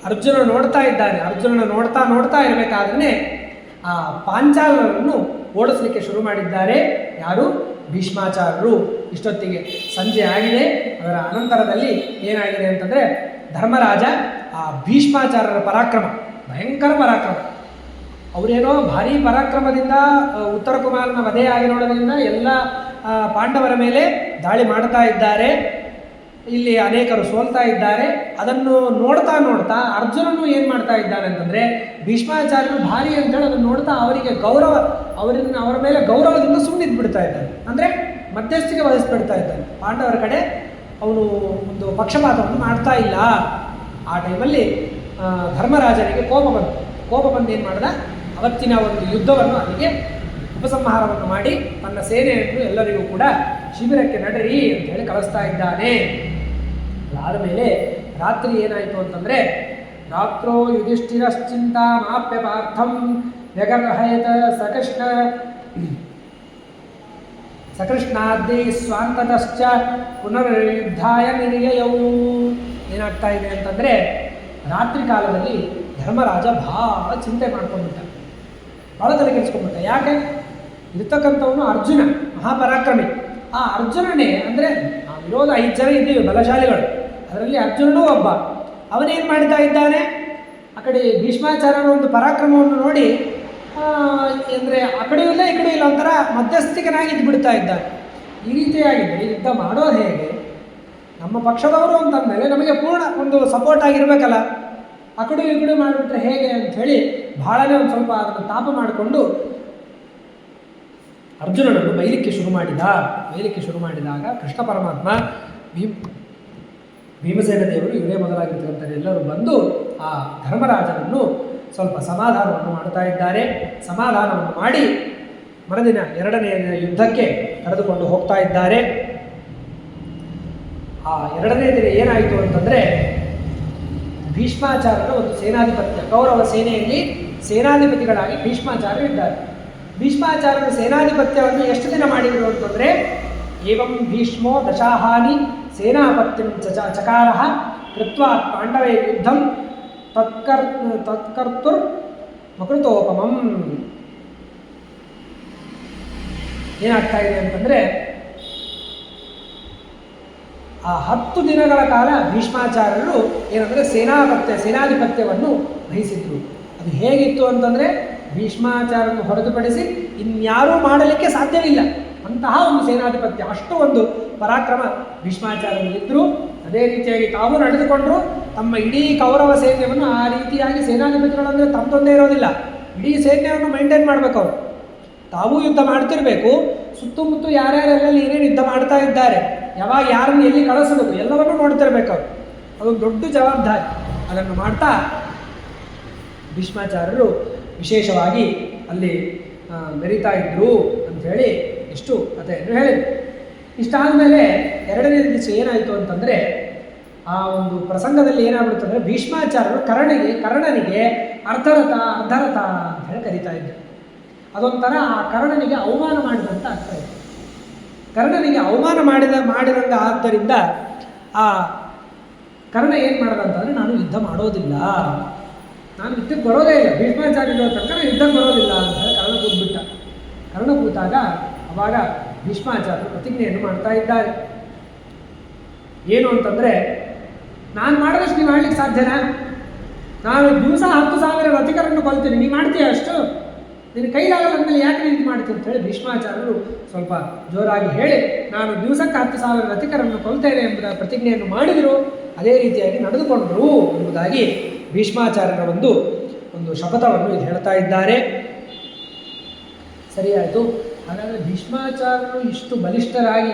ಅರ್ಜುನ ನೋಡ್ತಾ ಇದ್ದಾನೆ. ಅರ್ಜುನನ ನೋಡ್ತಾ ಇರಬೇಕಾದ್ರೆ ಆ ಪಾಂಚಾಲರನ್ನು ಓಡಿಸಲಿಕ್ಕೆ ಶುರು ಮಾಡಿದ್ದಾರೆ. ಯಾರು? ಭೀಷ್ಮಾಚಾರ್ಯರು. ಇಷ್ಟೊತ್ತಿಗೆ ಸಂಜೆ ಆಗಿದೆ. ಅದರ ಅನಂತರದಲ್ಲಿ ಏನಾಗಿದೆ ಅಂತಂದರೆ ಧರ್ಮರಾಜ ಆ ಭೀಷ್ಮಾಚಾರ್ಯರ ಭಯಂಕರ ಪರಾಕ್ರಮ, ಅವರೇನೋ ಭಾರೀ ಪರಾಕ್ರಮದಿಂದ ಉತ್ತರ ಕುಮಾರನ ವಧೆ ಆಗಿರೋದ್ರಿಂದ ಎಲ್ಲ ಪಾಂಡವರ ಮೇಲೆ ದಾಳಿ ಮಾಡ್ತಾ ಇದ್ದಾರೆ. ಇಲ್ಲಿ ಅನೇಕರು ಸೋಲ್ತಾ ಇದ್ದಾರೆ. ಅದನ್ನು ನೋಡ್ತಾ ಅರ್ಜುನನು ಏನು ಮಾಡ್ತಾ ಇದ್ದಾನೆ ಅಂತಂದರೆ ಭೀಷ್ಮಾಚಾರ್ಯರು ಭಾರಿ ಅಂತೇಳಿ ಅದನ್ನು ನೋಡ್ತಾ ಅವರಿಗೆ ಅವರ ಮೇಲೆ ಗೌರವದಿಂದ ಸುಮ್ಮನಿದ್ದು ಬಿಡ್ತಾ ಇದ್ದಾನೆ. ಅಂದರೆ ಮಧ್ಯಸ್ಥಿಗೆ ವಹಿಸ್ಬಿಡ್ತಾ ಇದ್ದಾನೆ. ಪಾಂಡವರ ಕಡೆ ಅವನು ಒಂದು ಪಕ್ಷಪಾತವನ್ನು ಮಾಡ್ತಾ ಇಲ್ಲ. ಆ ಟೈಮಲ್ಲಿ ಧರ್ಮರಾಜನಿಗೆ ಕೋಪ ಬಂದು ಏನು ಮಾಡಿದ, ಅವತ್ತಿನ ಒಂದು ಯುದ್ಧವನ್ನು ಅಲ್ಲಿಗೆ ಉಪಸಂಹಾರವನ್ನು ಮಾಡಿ ತನ್ನ ಸೇನೆಯನ್ನು ಎಲ್ಲರಿಗೂ ಕೂಡ ಶಿಬಿರಕ್ಕೆ ನಡರಿ ಅಂತ ಹೇಳಿ ಕಳಿಸ್ತಾ ಇದ್ದಾನೆ. ಅದಾದ ಮೇಲೆ ರಾತ್ರಿ ಏನಾಯಿತು ಅಂತಂದರೆ ರಾತ್ರೋ ಯುಧಿಷ್ಠಿರಶ್ಚಿಂತಾ ಮಾಪ್ಯ ಪಾರ್ಥಂ ವ್ಯಗರ್ಹಯತ ಸಕೃಷ್ಣಾದ್ಯೈ ಸ್ವಾಂತತಶ್ಚ ಪುನರ್ಯುದ್ಧಾಯ ನಿರ್ಯಯೌ. ಏನಾಗ್ತಾ ಇದೆ ಅಂತಂದರೆ ರಾತ್ರಿ ಕಾಲದಲ್ಲಿ ಧರ್ಮರಾಜ ಭಾಳ ಚಿಂತೆ ಮಾಡ್ಕೊಂಡ್ಬಿಟ್ಟ, ಭಾಳ ತಲೆ ಕೆಡಿಸ್ಕೊಂಡ್ಬಿಟ್ಟ. ಯಾಕೆ? ಇರ್ತಕ್ಕಂಥವನು ಅರ್ಜುನ, ಮಹಾಪರಾಕ್ರಮಿ. ಆ ಅರ್ಜುನನೇ ಅಂದರೆ ನಾವಿರೋದು 5 ಜನ ಇದ್ದೀವಿ ಬಲಶಾಲಿಗಳು, ಅದರಲ್ಲಿ ಅರ್ಜುನನೂ ಒಬ್ಬ. ಅವನೇನು ಮಾಡ್ತಾ ಇದ್ದಾನೆ, ಆ ಕಡೆ ಭೀಷ್ಮಾಚಾರ್ಯರ ಒಂದು ಪರಾಕ್ರಮವನ್ನು ನೋಡಿ ಅಂದರೆ ಆ ಕಡೆಯೂ ಇಲ್ಲ ಈ ಕಡೆಯೂ ಇಲ್ಲ ಒಂಥರ ಮಧ್ಯಸ್ಥಿಕನಾಗಿ ಬಿಡ್ತಾ ಇದ್ದಾನೆ. ಈ ರೀತಿಯಾಗಿದ್ದರೆ ಯುದ್ಧ ಮಾಡೋದು ಹೇಗೆ? ನಮ್ಮ ಪಕ್ಷದವರು ಅಂತಂದಮೇಲೆ ನಮಗೆ ಪೂರ್ಣ ಒಂದು ಸಪೋರ್ಟ್ ಆಗಿರಬೇಕಲ್ಲ. ಆ ಕಡೆ ಈ ಕಡೆ ಮಾಡಿಬಿಟ್ರೆ ಹೇಗೆ ಅಂಥೇಳಿ ಬಹಳನೇ ಒಂದು ಸ್ವಲ್ಪ ಅದನ್ನು ತಾಪ ಮಾಡಿಕೊಂಡು ಅರ್ಜುನನನ್ನು ಬೈಲಿಕ್ಕೆ ಶುರು ಮಾಡಿದಾಗ ಕೃಷ್ಣ ಪರಮಾತ್ಮ ಭೀಮಸೇನ ದೇವರು ಇವರೇ ಮೊದಲಾಗಿರ್ತಕ್ಕಂಥ ಎಲ್ಲರೂ ಬಂದು ಆ ಧರ್ಮರಾಜನನ್ನು ಸ್ವಲ್ಪ ಸಮಾಧಾನವನ್ನು ಮಾಡ್ತಾ ಇದ್ದಾರೆ. ಸಮಾಧಾನವನ್ನು ಮಾಡಿ ಮರುದಿನ 2ನೇ ಯುದ್ಧಕ್ಕೆ ಕರೆದುಕೊಂಡು ಹೋಗ್ತಾ ಇದ್ದಾರೆ. ಆ 2ನೇ ದಿನ ಏನಾಯಿತು ಅಂತಂದರೆ ಭೀಷ್ಮಾಚಾರ್ಯರ ಒಂದು ಸೇನಾಧಿಪತ್ಯ, ಕೌರವ ಸೇನೆಯಲ್ಲಿ ಸೇನಾಧಿಪತಿಗಳಾಗಿ ಭೀಷ್ಮಾಚಾರ್ಯರು ಇದ್ದಾರೆ. ಭೀಷ್ಮಾಚಾರ್ಯರ ಸೇನಾಧಿಪತ್ಯವನ್ನು ಎಷ್ಟು ದಿನ ಮಾಡಿದರು ಅಂತಂದರೆ ಏವಂ ಭೀಷ್ಮೋ ದಶಾಹಾನಿ ಸೇನಾಪತ್ಯಂ ಚಕಾರ ಕೃತ್ವಾ ಪಾಂಡವೇ ಯುದ್ಧಂ ತತ್ಕರ್ತುರ್ ಮಕೃತೋಪಮಂ. ಏನಾಗ್ತಾ ಇದೆ ಅಂತಂದರೆ ಆ 10 ದಿನಗಳ ಕಾಲ ಭೀಷ್ಮಾಚಾರ್ಯರು ಏನಂದರೆ ಸೇನಾಧಿಪತ್ಯವನ್ನು ವಹಿಸಿದ್ರು. ಅದು ಹೇಗಿತ್ತು ಅಂತಂದರೆ ಭೀಷ್ಮಾಚಾರ್ಯರನ್ನು ಹೊರತುಪಡಿಸಿ ಇನ್ಯಾರೂ ಮಾಡಲಿಕ್ಕೆ ಸಾಧ್ಯವಿಲ್ಲ ಅಂತಹ ಒಂದು ಸೇನಾಧಿಪತ್ಯ, ಅಷ್ಟು ಒಂದು ಪರಾಕ್ರಮ ಭೀಷ್ಮಾಚಾರ್ಯರಿದ್ದರು. ಅದೇ ರೀತಿಯಾಗಿ ತಾವು ನಡೆದುಕೊಂಡರು. ತಮ್ಮ ಇಡೀ ಕೌರವ ಸೈನ್ಯವನ್ನು ಆ ರೀತಿಯಾಗಿ ಸೇನಾಧಿಪತಿಗಳಂದರೆ ತಮ್ಮದೊಂದೇ ಇರೋದಿಲ್ಲ, ಇಡೀ ಸೈನ್ಯವನ್ನು ಮೇಂಟೈನ್ ಮಾಡಬೇಕು. ಅವರು ತಾವೂ ಯುದ್ಧ ಮಾಡ್ತಿರಬೇಕು, ಸುತ್ತಮುತ್ತ ಯಾರ್ಯಾರೆಲ್ಲಲ್ಲಿ ಏನೇನು ಯುದ್ಧ ಮಾಡ್ತಾ ಇದ್ದಾರೆ, ಯಾವಾಗ ಯಾರನ್ನು ಎಲ್ಲಿ ಕಳಿಸಬೇಕು ಎಲ್ಲವನ್ನೂ ನೋಡ್ತಿರ್ಬೇಕು. ಅವರು ಅದೊಂದು ದೊಡ್ಡ ಜವಾಬ್ದಾರಿ. ಅದನ್ನು ಮಾಡ್ತಾ ಭೀಷ್ಮಾಚಾರ್ಯರು ವಿಶೇಷವಾಗಿ ಅಲ್ಲಿ ಮೆರೀತಾ ಇದ್ದರು ಅಂಥೇಳಿ ಇಷ್ಟು ಕಥೆಯನ್ನು ಹೇಳಿದರು. ಇಷ್ಟಾದ ಮೇಲೆ 2ನೇ ದಿವಸ ಏನಾಯಿತು ಅಂತಂದರೆ ಆ ಒಂದು ಪ್ರಸಂಗದಲ್ಲಿ ಏನಾಗ್ಬಿಡುತ್ತಂದರೆ ಭೀಷ್ಮಾಚಾರ್ಯರು ಕರ್ಣನಿಗೆ ಅರ್ಧರಥ ಅಂತ ಹೇಳಿ ಕರೀತಾ ಇದ್ದರು. ಅದೊಂಥರ ಆ ಕರ್ಣನಿಗೆ ಅವಮಾನ ಮಾಡಿದಂತ ಆಗ್ತಾ ಇತ್ತು. ಕರ್ಣನಿಗೆ ಅವಮಾನ ಮಾಡಿದಂಗ ಆದ್ದರಿಂದ ಆ ಕರ್ಣ ಏನು ಮಾಡೋದಂತಂದರೆ ನಾನು ಯುದ್ಧ ಮಾಡೋದಿಲ್ಲ, ನಾನು ಯುದ್ಧಕ್ಕೆ ಬರೋದೇ ಇಲ್ಲ, ಭೀಷ್ಮಾಚಾರ್ಯರ ತನಕ ನಾನು ಯುದ್ಧಕ್ಕೆ ಬರೋದಿಲ್ಲ ಅಂತ ಹೇಳಿ ಕರ್ಣ ಕೂತ್ಬಿಟ್ಟ. ಕರ್ಣ ಕೂತಾಗ ಅವಾಗ ಭೀಷ್ಮಾಚಾರ್ಯರು ಪ್ರತಿಜ್ಞೆಯನ್ನು ಮಾಡ್ತಾ ಇದ್ದಾರೆ. ಏನು ಅಂತಂದರೆ ನಾನು ಮಾಡಿದಷ್ಟು ನೀವು ಮಾಡ್ಲಿಕ್ಕೆ ಸಾಧ್ಯನಾ? ನಾನು ದಿವಸ 10,000 ರಥಿಕರನ್ನು ಕೊಲ್ತೀನಿ, ನೀವು ಮಾಡ್ತೀಯ ಅಷ್ಟು? ನಿನ್ನ ಕೈಲಾಗಲ್ಲ ಅಂದಮೇಲೆ ಯಾಕೆ ಇದು ಮಾಡ್ತೀನಿ ಅಂತ ಹೇಳಿ ಭೀಷ್ಮಾಚಾರ್ಯರು ಸ್ವಲ್ಪ ಜೋರಾಗಿ ಹೇಳಿ ನಾನು ದಿವಸಕ್ಕೆ 10,000 ರಥಿಕರನ್ನು ಕೊಲ್ತೇನೆ ಎಂಬುದ ಪ್ರತಿಜ್ಞೆಯನ್ನು ಮಾಡಿದರು. ಅದೇ ರೀತಿಯಾಗಿ ನಡೆದುಕೊಂಡರು ಎಂಬುದಾಗಿ ಭೀಷ್ಮಾಚಾರ್ಯರ ಒಂದು ಶಪಥವನ್ನು ಇದು ಹೇಳ್ತಾ ಇದ್ದಾರೆ. ಸರಿಯಾಯಿತು. ಹಾಗಾದರೆ ಭೀಷ್ಮಾಚಾರ್ಯರು ಇಷ್ಟು ಬಲಿಷ್ಠರಾಗಿ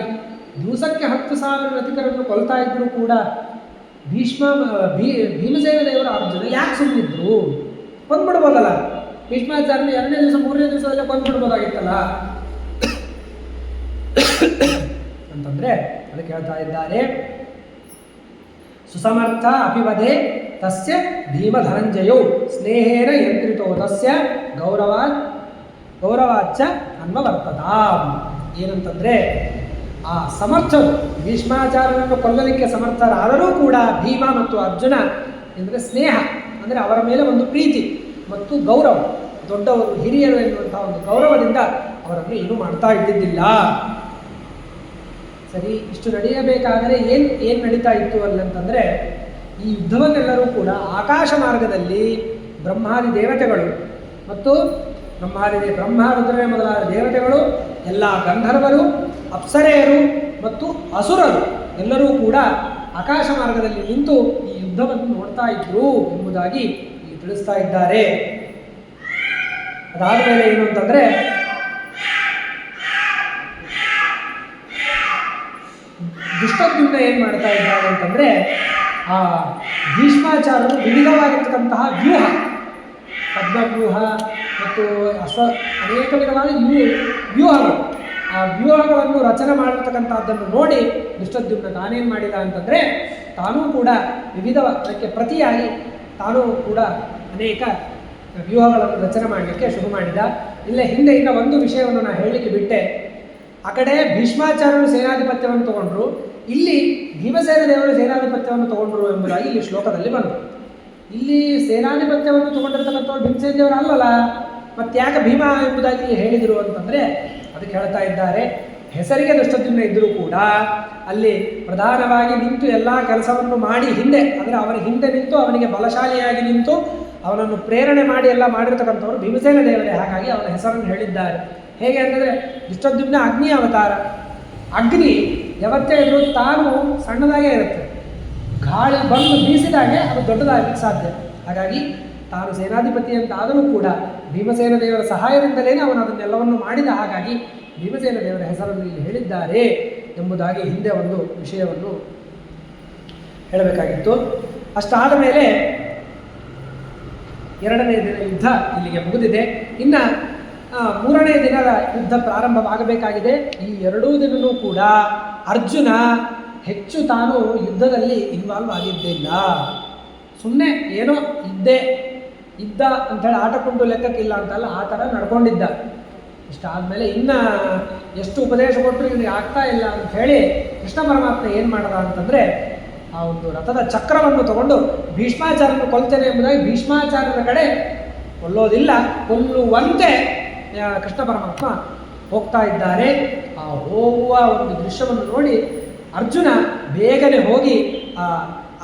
ದಿವಸಕ್ಕೆ 10,000 ರಥಿಕರನ್ನು ಕೊಲ್ತಾ ಇದ್ದರೂ ಕೂಡ ಭೀಮಸೇನ ದೇವರ ಅರ್ಜುನ ಯಾಕೆ ಸುಮ್ಮನಿದ್ರು? ಕೊಂದ್ಬಿಡ್ಬೋದಲ್ಲ ಭೀಷ್ಮಾಚಾರ್ಯನ 2ನೇ ದಿವಸ 3ನೇ ದಿವಸದಲ್ಲೇ ಕೊಂದ್ಬಿಡ್ಬೋದಾಗಿತ್ತಲ್ಲ ಅಂತಂದರೆ ಅದಕ್ಕೆ ಹೇಳ್ತಾ ಇದ್ದಾರೆ. ಸುಸಮರ್ಥ ಅಪಿವಧೆ ತಸ್ಯ ಭೀಮಧನಂಜಯೌ ಸ್ನೇಹೇನ ಯಂತ್ರಿತೋ ತಸ್ಯ ಗೌರವಾಚ್ಚ ಅನ್ವವರ್ತತಾಂ. ಏನಂತಂದರೆ ಆ ಸಮರ್ಥರು ಭೀಷ್ಮಾಚಾರ್ಯರನ್ನು ಕೊಲ್ಲಲಿಕ್ಕೆ ಸಮರ್ಥರಾದರೂ ಕೂಡ ಭೀಮ ಮತ್ತು ಅರ್ಜುನ ಅಂದರೆ ಸ್ನೇಹ ಅಂದರೆ ಅವರ ಮೇಲೆ ಒಂದು ಪ್ರೀತಿ ಮತ್ತು ಗೌರವ, ದೊಡ್ಡವರು ಹಿರಿಯರು ಎನ್ನುವಂಥ ಒಂದು ಗೌರವದಿಂದ ಅವರನ್ನು ಏನೂ ಮಾಡ್ತಾ ಇದ್ದಿದ್ದಿಲ್ಲ. ಸರಿ, ಇಷ್ಟು ನಡೆಯಬೇಕಾದರೆ ಏನು ನಡೀತಾ ಇತ್ತು ಅಲ್ಲಂತಂದರೆ ಈ ಯುದ್ಧವನ್ನೆಲ್ಲರೂ ಕೂಡ ಆಕಾಶ ಮಾರ್ಗದಲ್ಲಿ ಬ್ರಹ್ಮಾದಿ ದೇವತೆಗಳು ಮತ್ತು ಬ್ರಹ್ಮ ರುದ್ರನೇ ಮೊದಲಾದ ದೇವತೆಗಳು, ಎಲ್ಲ ಗಂಧರ್ವರು, ಅಪ್ಸರೆಯರು ಮತ್ತು ಅಸುರರು ಎಲ್ಲರೂ ಕೂಡ ಆಕಾಶ ಮಾರ್ಗದಲ್ಲಿ ನಿಂತು ಈ ಯುದ್ಧವನ್ನು ನೋಡ್ತಾ ಇದ್ರು ಎಂಬುದಾಗಿ ಇಲ್ಲಿ ತಿಳಿಸ್ತಾ ಇದ್ದಾರೆ. ಅದಾದ ಮೇಲೆ ಏನು ಅಂತಂದರೆ ದುಷ್ಟದ್ಯುಮ್ನ ಏನು ಮಾಡ್ತಾ ಇದ್ದಾರೆ ಅಂತಂದರೆ ಆ ಭೀಷ್ಮಾಚಾರ್ಯರು ವಿವಿಧವಾಗಿರ್ತಕ್ಕಂತಹ ವ್ಯೂಹ, ಪದ್ಮವ್ಯೂಹ ಮತ್ತು ಅನೇಕ ವಿಧವಾದ ವ್ಯೂಹಗಳು, ಆ ವ್ಯೂಹಗಳನ್ನು ರಚನೆ ಮಾಡಿರ್ತಕ್ಕಂಥದ್ದನ್ನು ನೋಡಿ ದುಷ್ಟದ್ಯುಮ್ನ ತಾನೇನು ಮಾಡಿದ ಅಂತಂದರೆ ತಾನೂ ಕೂಡ ಅದಕ್ಕೆ ಪ್ರತಿಯಾಗಿ ತಾನೂ ಕೂಡ ಅನೇಕ ವ್ಯೂಹಗಳನ್ನು ರಚನೆ ಮಾಡಲಿಕ್ಕೆ ಶುರು ಮಾಡಿದ. ಹಿಂದೆ ಒಂದು ವಿಷಯವನ್ನು ನಾನು ಹೇಳಲಿಕ್ಕೆ ಬಿಟ್ಟೆ. ಆ ಕಡೆ ಭೀಷ್ಮಾಚಾರ್ಯರು ಸೇನಾಧಿಪತ್ಯವನ್ನು ತಗೊಂಡ್ರು, ಇಲ್ಲಿ ಭೀಮಸೇನ ದೇವರು ಸೇನಾಧಿಪತ್ಯವನ್ನು ತಗೊಂಡ್ರು ಎಂಬುದಾಗಿ ಈ ಶ್ಲೋಕದಲ್ಲಿ ಬಂತು. ಇಲ್ಲಿ ಸೇನಾಧಿಪತ್ಯವನ್ನು ತಗೊಂಡಿರ್ತಕ್ಕಂಥವ್ರು ಭೀಮಸೇನ ದೇವರು ಅಲ್ಲಲ್ಲ, ಮತ್ತೆ ಯಾಕೆ ಭೀಮ ಎಂಬುದಾಗಿ ಹೇಳಿದರು ಅಂತಂದರೆ ಅದಕ್ಕೆ ಹೇಳ್ತಾ ಇದ್ದಾರೆ. ಹೆಸರಿಗೆ ದುಷ್ಟದ್ಯುಮ್ನ ಇದ್ದರೂ ಕೂಡ ಅಲ್ಲಿ ಪ್ರಧಾನವಾಗಿ ನಿಂತು ಎಲ್ಲ ಕೆಲಸವನ್ನು ಮಾಡಿ ಅವನ ಹಿಂದೆ ನಿಂತು ಅವನಿಗೆ ಬಲಶಾಲಿಯಾಗಿ ನಿಂತು ಅವನನ್ನು ಪ್ರೇರಣೆ ಮಾಡಿ ಎಲ್ಲ ಮಾಡಿರ್ತಕ್ಕಂಥವ್ರು ಭೀಮಸೇನ ದೇವರೇ. ಹಾಗಾಗಿ ಅವನ ಹೆಸರನ್ನು ಹೇಳಿದ್ದಾರೆ. ಹೇಗೆ ಅಂತಂದರೆ ದುಷ್ಟದ್ಯುಮ್ನ ಅಗ್ನಿ ಅವತಾರ. ಅಗ್ನಿ ಯಾವತ್ತೇ ಇದ್ರೂ ತಾನು ಸಣ್ಣದಾಗೇ ಇರುತ್ತೆ, ಗಾಳಿ ಬಂದು ಬೀಸಿದಾಗೆ ಅದು ದೊಡ್ಡದಾಗಲಿಕ್ಕೆ ಸಾಧ್ಯ. ಹಾಗಾಗಿ ತಾನು ಸೇನಾಧಿಪತಿ ಅಂತಾದರೂ ಕೂಡ ಭೀಮಸೇನ ದೇವರ ಸಹಾಯದಿಂದಲೇ ಅವನು ಅದನ್ನೆಲ್ಲವನ್ನು ಮಾಡಿದ. ಹಾಗಾಗಿ ಭೀಮಸೇನ ದೇವರ ಹೆಸರನ್ನು ಇಲ್ಲಿ ಹೇಳಿದ್ದಾರೆ ಎಂಬುದಾಗಿ ಹಿಂದೆ ಒಂದು ವಿಷಯವನ್ನು ಹೇಳಬೇಕಾಗಿತ್ತು. ಅಷ್ಟಾದ ಮೇಲೆ ಎರಡನೇ ದಿನ ಯುದ್ಧ ಇಲ್ಲಿಗೆ ಮುಗಿದಿದೆ. ಇನ್ನು ಮೂರನೇ ದಿನದ ಯುದ್ಧ ಪ್ರಾರಂಭವಾಗಬೇಕಾಗಿದೆ. ಈ ಎರಡೂ ದಿನವೂ ಕೂಡ ಅರ್ಜುನ ಹೆಚ್ಚು ತಾನು ಯುದ್ಧದಲ್ಲಿ ಇನ್ವಾಲ್ವ್ ಆಗಿದ್ದಿಲ್ಲ. ಸುಮ್ಮನೆ ಏನೋ ಇದ್ದ ಅಂಥೇಳಿ ಆಟಕೊಂಡು ಲೆಕ್ಕಕ್ಕಿಲ್ಲ ಅಂತಲ್ಲ, ಆ ಥರ ನಡ್ಕೊಂಡಿದ್ದ. ಇಷ್ಟಾದಮೇಲೆ ಇನ್ನು ಎಷ್ಟು ಉಪದೇಶ ಕೊಟ್ಟರು ಇವನಿಗೆ ಆಗ್ತಾ ಇಲ್ಲ ಅಂಥೇಳಿ ಕೃಷ್ಣ ಪರಮಾತ್ಮ ಏನು ಮಾಡದ ಅಂತಂದರೆ ಆ ಒಂದು ರಥದ ಚಕ್ರವನ್ನು ತಗೊಂಡು ಭೀಷ್ಮಾಚಾರ್ಯನ ಕೊಲ್ತೇನೆ ಎಂಬುದಾಗಿ ಭೀಷ್ಮಾಚಾರ್ಯನ ಕಡೆ ಕೊಲ್ಲೋದಿಲ್ಲ, ಕೊಲ್ಲುವಂತೆ ಕೃಷ್ಣ ಪರಮಾತ್ಮ ಹೋಗ್ತಾ ಇದ್ದಾರೆ. ಆ ಹೋಗುವ ಒಂದು ದೃಶ್ಯವನ್ನು ನೋಡಿ ಅರ್ಜುನ ಬೇಗನೆ ಹೋಗಿ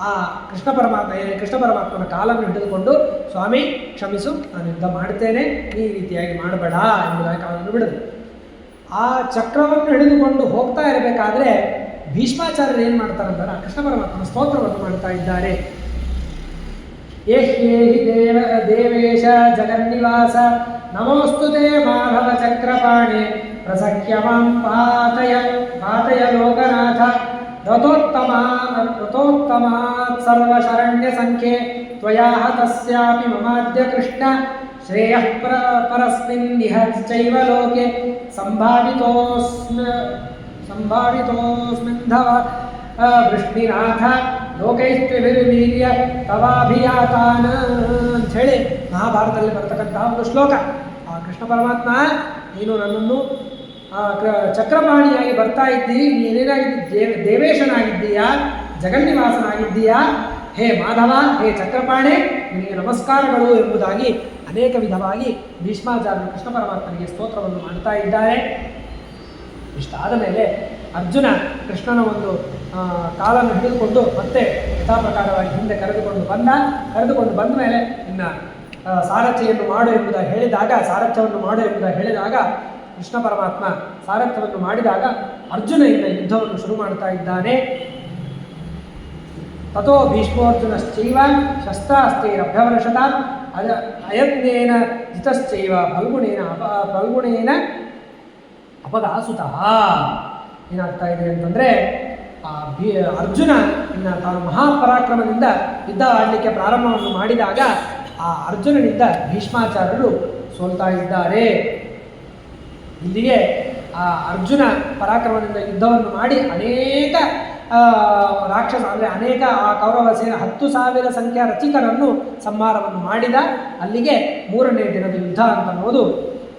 ಆ ಕೃಷ್ಣ ಪರಮಾತ್ಮನ ಕಾಲನ್ನು ಹಿಡಿದುಕೊಂಡು, ಸ್ವಾಮಿ ಕ್ಷಮಿಸು, ನಾನು ಯುದ್ಧ ಮಾಡ್ತೇನೆ, ಈ ರೀತಿಯಾಗಿ ಮಾಡಬೇಡ ಎಂಬುದಾಗಿ ಕಾಲನ್ನು ಬಿಡದು. ಆ ಚಕ್ರವನ್ನು ಹಿಡಿದುಕೊಂಡು ಹೋಗ್ತಾ ಇರಬೇಕಾದ್ರೆ ಭೀಷ್ಮಾಚಾರ್ಯರು ಏನು ಮಾಡ್ತಾರಂತಾರೆ, ಆ ಕೃಷ್ಣ ಪರಮಾತ್ಮನ ಸ್ತೋತ್ರವನ್ನು ಮಾಡ್ತಾ ಇದ್ದಾರೆ. ದೇವೇಶ ಜಗನ್ನಿವಾಸ ನಮೋಸ್ತುತೆ ಮಾಧವ ಚಕ್ರಪಾಣೆ ಪ್ರಸಖ್ಯ ಮಾಂ ಪಾತಯ ಲೋಕನಾಥ ರಥೋತ್ತಮಾತ್ ಸರ್ವಶರಣ್ಯ ಸಂಖ್ಯೆ ತ್ವಯಾ ಹತಸ್ಯಾಪಿ ಮಮಾದ್ಯ ಕೃಷ್ಣ ಶ್ರೇಯಃ ಪರಸ್ಮಿನ್ ಇಹ ಚೈವ ಲೋಕೆ ಸಂಭಾವಿತೋಸ್ಮಿಂಧವ ವೃಷ್ಣಿನಾಥ ಲೋಕೈಸ್ತ್ರಿಭಿರ್ವೀರ್ಯ ತವಾಭಿಯಾತಾನ ಅಂಥೇಳಿ ಮಹಾಭಾರತದಲ್ಲಿ ಬರ್ತಕ್ಕಂತಹ ಒಂದು ಶ್ಲೋಕ. ಆ ಕೃಷ್ಣ ಪರಮಾತ್ಮ, ನೀನು ನನ್ನನ್ನು ಚಕ್ರಪಾಣಿಯಾಗಿ ಬರ್ತಾ ಇದ್ದೀ, ನೀನೇನಾಗಿದ್ದಿ, ದೇವೇಶನಾಗಿದ್ದೀಯಾ, ಜಗನ್ನಿವಾಸನಾಗಿದ್ದೀಯಾ, ಹೇ ಮಾಧವ, ಹೇ ಚಕ್ರಪಾಣಿ, ನಿನಗೆ ನಮಸ್ಕಾರಗಳು ಎಂಬುದಾಗಿ ಅನೇಕ ವಿಧವಾಗಿ ಭೀಷ್ಮಾಚಾರ್ಯರು ಕೃಷ್ಣ ಪರಮಾತ್ಮನಿಗೆ ಸ್ತೋತ್ರವನ್ನು ಮಾಡ್ತಾ ಇದ್ದಾರೆ. ಇಷ್ಟಾದ ಮೇಲೆ ಅರ್ಜುನ ಕೃಷ್ಣನ ಒಂದು ಕಾಲನ್ನು ಹಿಡಿದುಕೊಂಡು ಮತ್ತೆ ಯಥಾ ಪ್ರಕಾರವಾಗಿ ಹಿಂದೆ ಕರೆದುಕೊಂಡು ಬಂದ ಮೇಲೆ ಇನ್ನು ಸಾರಥ್ಯವನ್ನು ಮಾಡು ಎಂಬುದಾಗಿ ಹೇಳಿದಾಗ ಕೃಷ್ಣ ಪರಮಾತ್ಮ ಸಾರಥ್ಯವನ್ನು ಮಾಡಿದಾಗ ಅರ್ಜುನ ಇಂದ ಯುದ್ಧವನ್ನು ಶುರು ಮಾಡ್ತಾ ಇದ್ದಾನೆ. ತಥೋ ಭೀಷ್ಮೋರ್ಜುನಶ್ಚೈವ ಶಸ್ತ್ರಾಸ್ತ್ರೈರಭ್ಯವರ್ಷತಾತ್ ಅಯತ್ನೇನ ಜಿತಶ್ಚೈವ ಫಲ್ಗುಣೇನ ಅಪದಾಸುತಃ. ಏನಾಗ್ತಾ ಇದೆ ಅಂತಂದರೆ ಅರ್ಜುನ ಇನ್ನು ತಾನು ಮಹಾಪರಾಕ್ರಮದಿಂದ ಯುದ್ಧ ಆಡಲಿಕ್ಕೆ ಪ್ರಾರಂಭವನ್ನು ಮಾಡಿದಾಗ ಆ ಅರ್ಜುನನಿಂದ ಭೀಷ್ಮಾಚಾರ್ಯರು ಸೋಲ್ತಾ ಇದ್ದಾರೆ. ಇಲ್ಲಿಗೆ ಆ ಅರ್ಜುನ ಪರಾಕ್ರಮದಿಂದ ಯುದ್ಧವನ್ನು ಮಾಡಿ ಅನೇಕ ರಾಕ್ಷಸ ಅಂದರೆ ಅನೇಕ ಆ ಕೌರವ ಸೇನೆ 10,000 ಸಂಖ್ಯಾ ರಚಿಕರನ್ನು ಸಂಹಾರವನ್ನು ಮಾಡಿದ. ಅಲ್ಲಿಗೆ ಮೂರನೇ ದಿನದ ಯುದ್ಧ ಅಂತನ್ನೋದು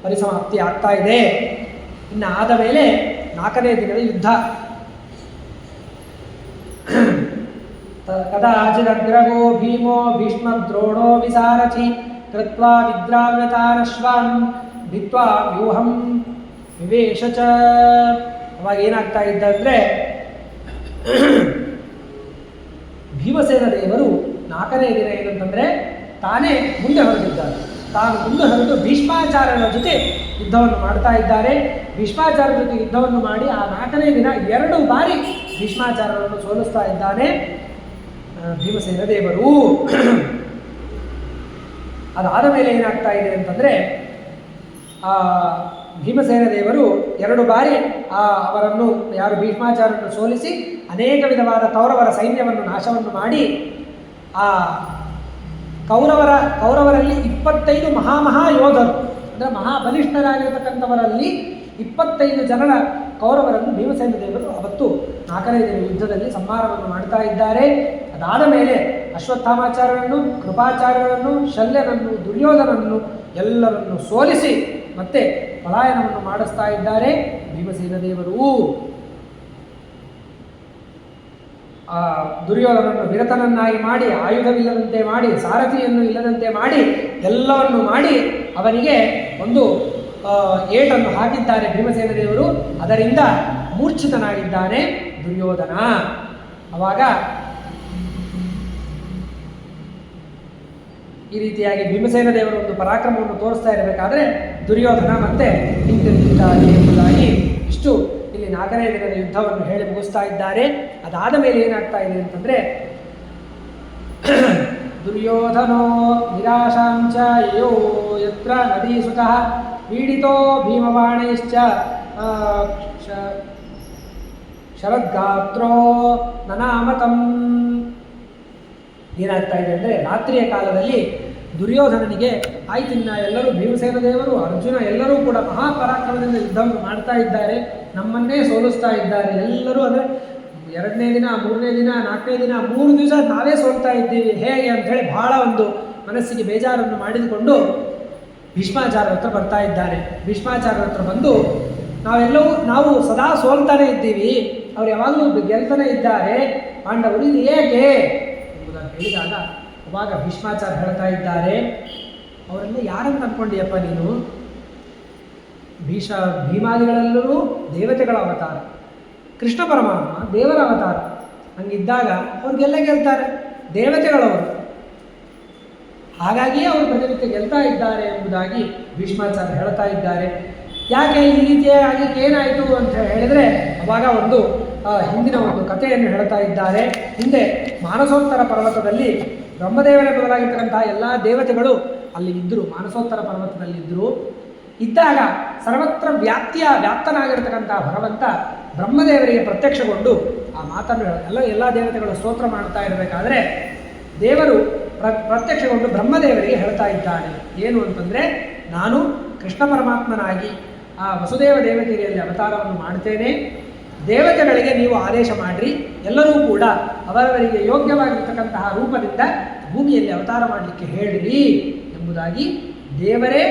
ಪರಿಸಮಾಪ್ತಿ ಆಗ್ತಾ ಇದೆ. ಇನ್ನು ಆದ ಮೇಲೆ 4ನೇ ದಿನದ ಯುದ್ಧ. ಕದಾಚಿದಗ್ರಗೋ ಭೀಮೋ ಭೀಷ್ಮದ್ರೋಣೋ ವಿಸಾರಥಿ ಕೃತ್ವಾ ವಿದ್ರಾವ್ಯತಾನಶ್ವಾನ್ ಭಿತ್ವಾ ವ್ಯೂಹಂ ವಿವೇಶ ಚ. ಅವಾಗ ಏನಾಗ್ತಾ ಇದ್ದಂದರೆ ಭೀಮಸೇನ ದೇವರು 4ನೇ ದಿನ ಏನಂತಂದರೆ ತಾನೇ ಮುಂದೆ ಹೊರಟಿದ್ದಾರೆ. ತಾನು ಮುಂದೆ ಹೊರಟು ಭೀಷ್ಮಾಚಾರ್ಯರ ಜೊತೆ ಯುದ್ಧವನ್ನು ಮಾಡ್ತಾ ಇದ್ದಾರೆ. ಭೀಷ್ಮಾಚಾರ್ಯರ ಜೊತೆ ಯುದ್ಧವನ್ನು ಮಾಡಿ ಆ 4ನೇ ದಿನ 2 ಬಾರಿ ಭೀಷ್ಮಾಚಾರ್ಯರನ್ನು ಸೋಲಿಸ್ತಾ ಇದ್ದಾನೆ ಭೀಮಸೇನ ದೇವರು. ಅದಾದ ಮೇಲೆ ಏನಾಗ್ತಾ ಇದೆ ಅಂತಂದರೆ ಭೀಮಸೇನ ದೇವರು 2 ಬಾರಿ ಅವರನ್ನು ಯಾರು ಭೀಷ್ಮಾಚಾರ್ಯರನ್ನು ಸೋಲಿಸಿ ಅನೇಕ ವಿಧವಾದ ಕೌರವರ ಸೈನ್ಯವನ್ನು ನಾಶವನ್ನು ಮಾಡಿ ಆ ಕೌರವರಲ್ಲಿ 25 ಮಹಾ ಯೋಧರು ಅಂದರೆ ಮಹಾಬಲಿಷ್ಠರಾಗಿರ್ತಕ್ಕಂಥವರಲ್ಲಿ 25 ಜನರ ಕೌರವರನ್ನು ಭೀಮಸೇನ ದೇವರು ಅವತ್ತು 4ನೇ ದಿನ ಯುದ್ಧದಲ್ಲಿ ಸಂಹಾರವನ್ನು ಮಾಡ್ತಾ ಇದ್ದಾರೆ. ಅದಾದ ಮೇಲೆ ಅಶ್ವತ್ಥಾಮಾಚಾರ್ಯರನ್ನು, ಕೃಪಾಚಾರ್ಯರನ್ನು, ಶಲ್ಯನನ್ನು, ದುರ್ಯೋಧನನ್ನು ಎಲ್ಲರನ್ನು ಸೋಲಿಸಿ ಮತ್ತೆ ಪಲಾಯನವನ್ನು ಮಾಡಿಸ್ತಾ ಇದ್ದಾರೆ ಭೀಮಸೇನ ದೇವರು. ದುರ್ಯೋಧನನ್ನು ವಿರತನನ್ನಾಗಿ ಮಾಡಿ, ಆಯುಧವಿಲ್ಲದಂತೆ ಮಾಡಿ, ಸಾರಥಿಯನ್ನು ಇಲ್ಲದಂತೆ ಮಾಡಿ, ಎಲ್ಲವನ್ನು ಮಾಡಿ ಅವನಿಗೆ ಒಂದು ಏಟನ್ನು ಹಾಕಿದ್ದಾರೆ ಭೀಮಸೇನ ದೇವರು. ಅದರಿಂದ ಮೂರ್ಛಿತನಾಗಿದ್ದಾನೆ ದುರ್ಯೋಧನ. ಆವಾಗ ಈ ರೀತಿಯಾಗಿ ಭೀಮಸೇನ ದೇವರು ಒಂದು ಪರಾಕ್ರಮವನ್ನು ತೋರಿಸ್ತಾ ಇರಬೇಕಾದ್ರೆ ದುರ್ಯೋಧನ ಮತ್ತೆ ಹಿಂತಿರುಗಿದ್ದಾನೆ ಎಂಬುದಾಗಿ ಇಷ್ಟು ಇಲ್ಲಿ 4ನೇ ದಿನದ ಯುದ್ಧವನ್ನು ಹೇಳಿ ಮುಗಿಸ್ತಾ ಇದ್ದಾರೆ. ಅದಾದ ಮೇಲೆ ಏನಾಗ್ತಾ ಇದೆ ಅಂತಂದರೆ ದುರ್ಯೋಧನೋ ನಿರಾಶಾಂಚ ಯಯೋ ಯತ್ರ ನದೀಸುತಃ ಪೀಡಿತೋ ಭೀಮಬಾಣೈಶ್ಚ ಶರದ್ಗಾತ್ರೋ ನನಾಮತಂ. ಏನಾಗ್ತಾ ಇದೆ ಅಂದರೆ, ರಾತ್ರಿಯ ಕಾಲದಲ್ಲಿ ದುರ್ಯೋಧನನಿಗೆ ಆಯ್ತಿನ್ನ ಎಲ್ಲರೂ ಭೀಮಸೇನ ದೇವರು, ಅರ್ಜುನ ಎಲ್ಲರೂ ಕೂಡ ಮಹಾಪರಾಕ್ರಮದಿಂದ ಯುದ್ಧವನ್ನು ಮಾಡ್ತಾ ಇದ್ದಾರೆ, ನಮ್ಮನ್ನೇ ಸೋಲಿಸ್ತಾ ಇದ್ದಾರೆ ಎಲ್ಲರೂ. ಅಂದರೆ 2ನೇ ದಿನ, 3ನೇ ದಿನ, 4ನೇ ದಿನ, 3 ದಿವಸ ನಾವೇ ಸೋಲ್ತಾ ಇದ್ದೀವಿ, ಹೇಗೆ ಅಂಥೇಳಿ ಬಹಳ ಒಂದು ಮನಸ್ಸಿಗೆ ಬೇಜಾರನ್ನು ಮಾಡಿದುಕೊಂಡು ಭೀಷ್ಮಾಚಾರ್ಯರ ಹತ್ರ ಬರ್ತಾ ಇದ್ದಾನೆ. ಭೀಷ್ಮಾಚಾರ್ಯರ ಹತ್ರ ಬಂದು, ನಾವು ಸದಾ ಸೋಲ್ತಾನೆ ಇದ್ದೀವಿ, ಅವ್ರು ಯಾವಾಗಲೂ ಗೆಲ್ತಾನೆ ಇದ್ದಾರೆ, ಪಾಂಡವರು ಇದು ಏಕೆ ಎಂಬುದನ್ನು ಹೇಳಿದಾಗ ಅವಾಗ ಭೀಷ್ಮಾಚಾರ್ಯ ಹೇಳ್ತಾ ಇದ್ದಾರೆ, ಅವರೆಲ್ಲ ಯಾರನ್ನು ಅಂದ್ಕೊಂಡಿಯಪ್ಪ ನೀನು? ಭೀಮಾದಿಗಳೆಲ್ಲರೂ ದೇವತೆಗಳ ಅವತಾರ, ಕೃಷ್ಣ ಪರಮಾತ್ಮ ದೇವರ ಅವತಾರ. ಹಂಗಿದ್ದಾಗ ಅವ್ರಿಗೆಲ್ಲ ಗೆಲ್ತಾರೆ, ದೇವತೆಗಳವರು, ಹಾಗಾಗಿಯೇ ಅವರು ಪ್ರತಿನಿತ್ಯ ಗೆಲ್ತಾ ಇದ್ದಾರೆ ಎಂಬುದಾಗಿ ಭೀಷ್ಮಾಚಾರ್ಯ ಹೇಳ್ತಾ ಇದ್ದಾರೆ. ಯಾಕೆ ಈ ರೀತಿಯಾಗಿ ಏನಾಯಿತು ಅಂತ ಹೇಳಿದರೆ, ಅವಾಗ ಒಂದು ಹಿಂದಿನ ಒಂದು ಕಥೆಯನ್ನು ಹೇಳ್ತಾ ಇದ್ದಾರೆ. ಹಿಂದೆ ಮಾನಸೋತ್ತರ ಪರ್ವತದಲ್ಲಿ ಬ್ರಹ್ಮದೇವರೇ ಬದಲಾಗಿರ್ತಕ್ಕಂತಹ ಎಲ್ಲ ದೇವತೆಗಳು ಅಲ್ಲಿ ಇದ್ದರು, ಮಾನಸೋತ್ತರ ಪರ್ವತದಲ್ಲಿದ್ದರು. ಇದ್ದಾಗ ಸರ್ವತ್ರ ವ್ಯಾಪ್ತನಾಗಿರ್ತಕ್ಕಂಥ ಭಗವಂತ ಬ್ರಹ್ಮದೇವರಿಗೆ ಪ್ರತ್ಯಕ್ಷಗೊಂಡು ಆ ಮಾತನ್ನು ಎಲ್ಲ ದೇವತೆಗಳು ಸ್ತೋತ್ರ ಮಾಡ್ತಾ ಇರಬೇಕಾದ್ರೆ ದೇವರು ಪ್ರತ್ಯಕ್ಷಗೊಂಡು ಬ್ರಹ್ಮದೇವರಿಗೆ ಹೇಳ್ತಾ ಇದ್ದಾನೆ. ಏನು ಅಂತಂದರೆ, ನಾನು ಕೃಷ್ಣ ಪರಮಾತ್ಮನಾಗಿ ಆ ವಸುದೇವ ದೇವತೆಯಲ್ಲಿ ಅವತಾರವನ್ನು ಮಾಡ್ತೇನೆ, ದೇವತೆಗಳಿಗೆ ನೀವು ಆದೇಶ ಮಾಡಿರಿ, ಎಲ್ಲರೂ ಕೂಡ ಅವರವರಿಗೆ ಯೋಗ್ಯವಾಗಿರ್ತಕ್ಕಂತಹ ರೂಪದಿಂದ ಭೂಮಿಯಲ್ಲಿ ಅವತಾರ ಮಾಡಲಿಕ್ಕೆ ಹೇಳಿರಿ ಎಂಬುದಾಗಿ ದೇವರೇ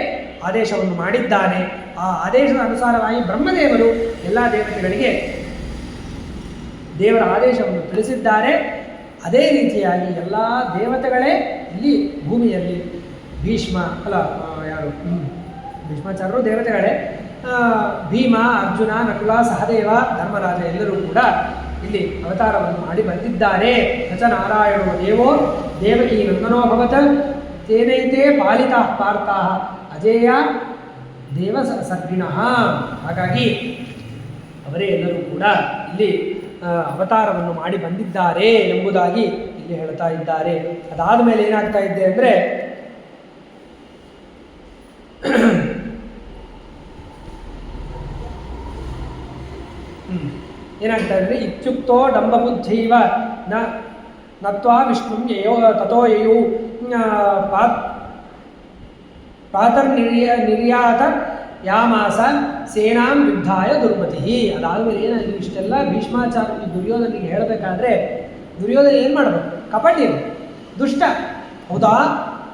ಆದೇಶವನ್ನು ಮಾಡಿದ್ದಾನೆ. ಆ ಆದೇಶದ ಅನುಸಾರವಾಗಿ ಬ್ರಹ್ಮದೇವರು ಎಲ್ಲ ದೇವತೆಗಳಿಗೆ ದೇವರ ಆದೇಶವನ್ನು ತಿಳಿಸಿದ್ದಾರೆ. ಅದೇ ರೀತಿಯಾಗಿ ಎಲ್ಲ ದೇವತೆಗಳೇ ಇಲ್ಲಿ ಭೂಮಿಯಲ್ಲಿ ಭೀಷ್ಮಾಚಾರ್ಯರು ದೇವತೆಗಳೇ, ಭೀಮ, ಅರ್ಜುನ, ನಕುಲ, ಸಹದೇವ, ಧರ್ಮರಾಜ ಎಲ್ಲರೂ ಕೂಡ ಇಲ್ಲಿ ಅವತಾರವನ್ನು ಮಾಡಿ ಬಂದಿದ್ದಾರೆ. ಸ ನಾರಾಯಣೋ ದೇವೋ ದೇವಕೀ ನಂದನೋಭವತ ತೇನೈತೆ ಪಾಲಿತಾ ಪಾರ್ಥಾ ಅಜೇಯ ದೇವ ಸರ್ಗಿಣಃ. ಹಾಗಾಗಿ ಅವರೇ ಎಲ್ಲರೂ ಕೂಡ ಇಲ್ಲಿ ಅವತಾರವನ್ನು ಮಾಡಿ ಬಂದಿದ್ದಾರೆ ಎಂಬುದಾಗಿ ಇಲ್ಲಿ ಹೇಳ್ತಾ ಇದ್ದಾರೆ. ಅದಾದ ಮೇಲೆ ಏನಾಗ್ತಾ ಇದೆ ಅಂದರೆ, ಏನಾಗ್ತಾ ಇದ್ರೆ, ಇತ್ಯುಕ್ತೋ ಡಂಬಬುದ್ಧೈವ ನತ್ವಾ ವಿಷ್ಣು ಯಯೋ ತಥೋ ಯಯೋ ನಿರ್ಯಾತ ಯಾಮಾಸ ಸೇನಾಂ ಯುದ್ಧಾಯ ದುರ್ಮತಿ. ಅದಾದಮೇಲೆ ಏನಾಗಿದೆ, ಇಷ್ಟೆಲ್ಲ ಭೀಷ್ಮಾಚಾರ್ಯ ದುರ್ಯೋಧನಿಗೆ ಹೇಳಬೇಕಾದ್ರೆ ದುರ್ಯೋಧನ ಏನು ಮಾಡಬೇಕು? ಕಪಟಿ, ದುಷ್ಟ. ಹೌದಾ,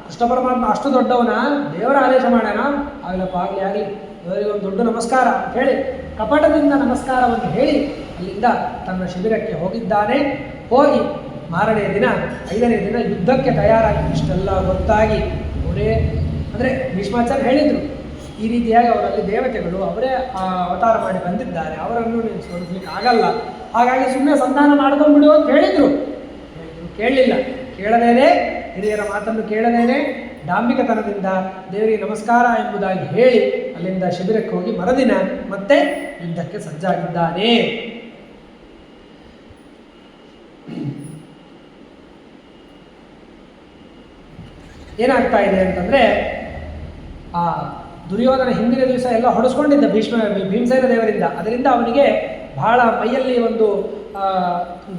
ಕೃಷ್ಣ ಪರಮಾತ್ಮ ಅಷ್ಟು ದೊಡ್ಡವನ, ದೇವರ ಆದೇಶ ಮಾಡೋಣ, ಆಗಲಪ್ಪ ಆಗಲಿ ದೇವರಿಗೆ ಒಂದು ದೊಡ್ಡ ನಮಸ್ಕಾರ ಅಂತ ಹೇಳಿ ಕಪಟದಿಂದ ನಮಸ್ಕಾರವನ್ನು ಹೇಳಿ ಅಲ್ಲಿಂದ ತನ್ನ ಶಿಬಿರಕ್ಕೆ ಹೋಗಿದ್ದಾನೆ. ಹೋಗಿ ಮಾರನೇ ದಿನ 5ನೇ ದಿನ ಯುದ್ಧಕ್ಕೆ ತಯಾರಾಗಿ ಇಷ್ಟೆಲ್ಲ ಗೊತ್ತಾಗಿ ಅವರೇ ಅಂದರೆ ಭೀಷ್ಮಾಚಾರ್ಯ ಹೇಳಿದರು, ಈ ರೀತಿಯಾಗಿ ಅವರಲ್ಲಿ ದೇವತೆಗಳು ಅವರೇ ಅವತಾರ ಮಾಡಿ ಬಂದಿದ್ದಾರೆ, ಅವರನ್ನು ನೀನು ಸೋಲಿಸ್ಲಿಕ್ಕೆ ಆಗಲ್ಲ, ಹಾಗಾಗಿ ಸುಮ್ಮನೆ ಸಂಧಾನ ಮಾಡ್ಕೊಂಡ್ಬಿಡು ಅಂತ ಹೇಳಿದರು. ಕೇಳಲಿಲ್ಲ. ಕೇಳದೇನೆ, ಹಿರಿಯರ ಮಾತನ್ನು ಕೇಳದೇನೆ ಡಾಂಬಿಕತನದಿಂದ ದೇವರಿಗೆ ನಮಸ್ಕಾರ ಎಂಬುದಾಗಿ ಹೇಳಿ ಅಲ್ಲಿಂದ ಶಿಬಿರಕ್ಕೆ ಹೋಗಿ ಮರುದಿನ ಮತ್ತೆ ಯುದ್ಧಕ್ಕೆ ಸಜ್ಜಾಗಿದ್ದಾನೆ. ಏನಾಗ್ತಾ ಇದೆ ಅಂತಂದರೆ, ಆ ದುರ್ಯೋಧನ ಹಿಂದಿನ ದಿವಸ ಎಲ್ಲ ಹೊಡೆಸ್ಕೊಂಡಿದ್ದ ಭೀಮಸೇನ ದೇವರಿಂದ, ಅದರಿಂದ ಅವನಿಗೆ ಬಹಳ ಮೈಯಲ್ಲಿ ಒಂದು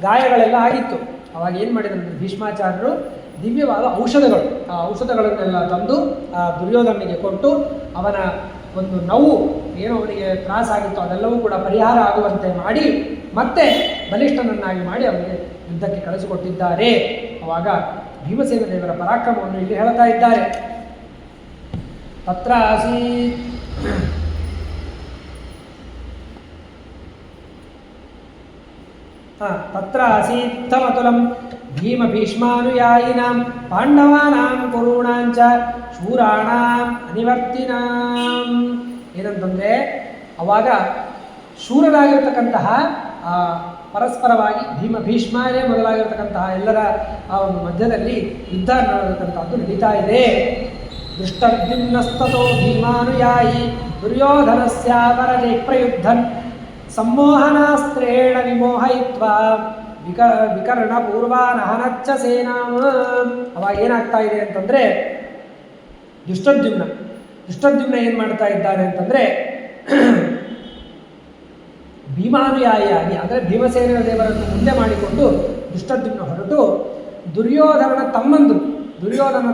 ಗಾಯಗಳೆಲ್ಲ ಆಗಿತ್ತು. ಅವಾಗ ಏನು ಮಾಡಿದ್ರು ಭೀಷ್ಮಾಚಾರ್ಯರು, ದಿವ್ಯವಾದ ಔಷಧಗಳು, ಆ ಔಷಧಗಳನ್ನೆಲ್ಲ ತಂದು ಆ ದುರ್ಯೋಧನಿಗೆ ಕೊಟ್ಟು ಅವನ ಒಂದು ನೋವು ಏನೋ ಅವನಿಗೆ ತ್ರಾಸಾಗಿತ್ತು ಅದೆಲ್ಲವೂ ಕೂಡ ಪರಿಹಾರ ಆಗುವಂತೆ ಮಾಡಿ ಮತ್ತೆ ಬಲಿಷ್ಠನನ್ನಾಗಿ ಮಾಡಿ ಅವನಿಗೆ ಯುದ್ಧಕ್ಕೆ ಕಳಿಸಿಕೊಟ್ಟಿದ್ದಾರೆ. ಅವಾಗ ಭೀಮಸೇನ ದೇವರ ಪರಾಕ್ರಮವನ್ನು ಇಲ್ಲಿ ಹೇಳ್ತಾ ಇದ್ದಾರೆ. ತತ್ರ ಆಸೀತ್ ತತ್ರ ಆಸೀತ್ತಮತುಲಂ ಭೀಮ ಭೀಷ್ಮಾನುಯಾಯಿನಾಂ ಪಾಂಡವಾನಾಂ ಕುರುಣಾಂಚ ಶೂರಾಣಾಂ ಅನಿವರ್ತಿನಾಂ. ಏನಂತಂದರೆ, ಅವಾಗ ಶೂರರಾಗಿರ್ತಕ್ಕಂತಹ ಪರಸ್ಪರವಾಗಿ ಭೀಷ್ಮರೇ ಮೊದಲಾಗಿರ್ತಕ್ಕಂತಹ ಎಲ್ಲರ ಆ ಒಂದು ಮಧ್ಯದಲ್ಲಿ ಯುದ್ಧ ಅನ್ನತಕ್ಕಂಥದ್ದು ನಡೀತಾ ಇದೆ. ದೃಷ್ಟದ್ಯುಮ್ನಸ್ತತೋ ಭೀಮಾನುಯಾಯಿ ದುರ್ಯೋಧನಸ್ಯ ಪರಜೆ ಪ್ರಯುದ್ಧನ್ ಸಮ್ಮೋಹನಾಸ್ತ್ರೇಣ ವಿಮೋಹಯಿತ್ವಾ ವಿಕರ್ಣ ಪೂರ್ವಾನಹನಚ್ಚ ಸೇನಾಮ. ಅವಾಗ ಏನಾಗ್ತಾ ಇದೆ ಅಂತಂದರೆ ದುಷ್ಟದ್ಯುಮ್ನ ಏನು ಮಾಡ್ತಾ ಇದ್ದಾನೆ ಅಂತಂದರೆ ಭೀಮಾನುಯಾಯಿಯಾಗಿ ಅಂದರೆ ಭೀಮಸೇನ ದೇವರನ್ನು ಮುಂದೆ ಮಾಡಿಕೊಂಡು ದುಷ್ಟದ್ಯುಮ್ನ ಹೊರಟು ದುರ್ಯೋಧನನ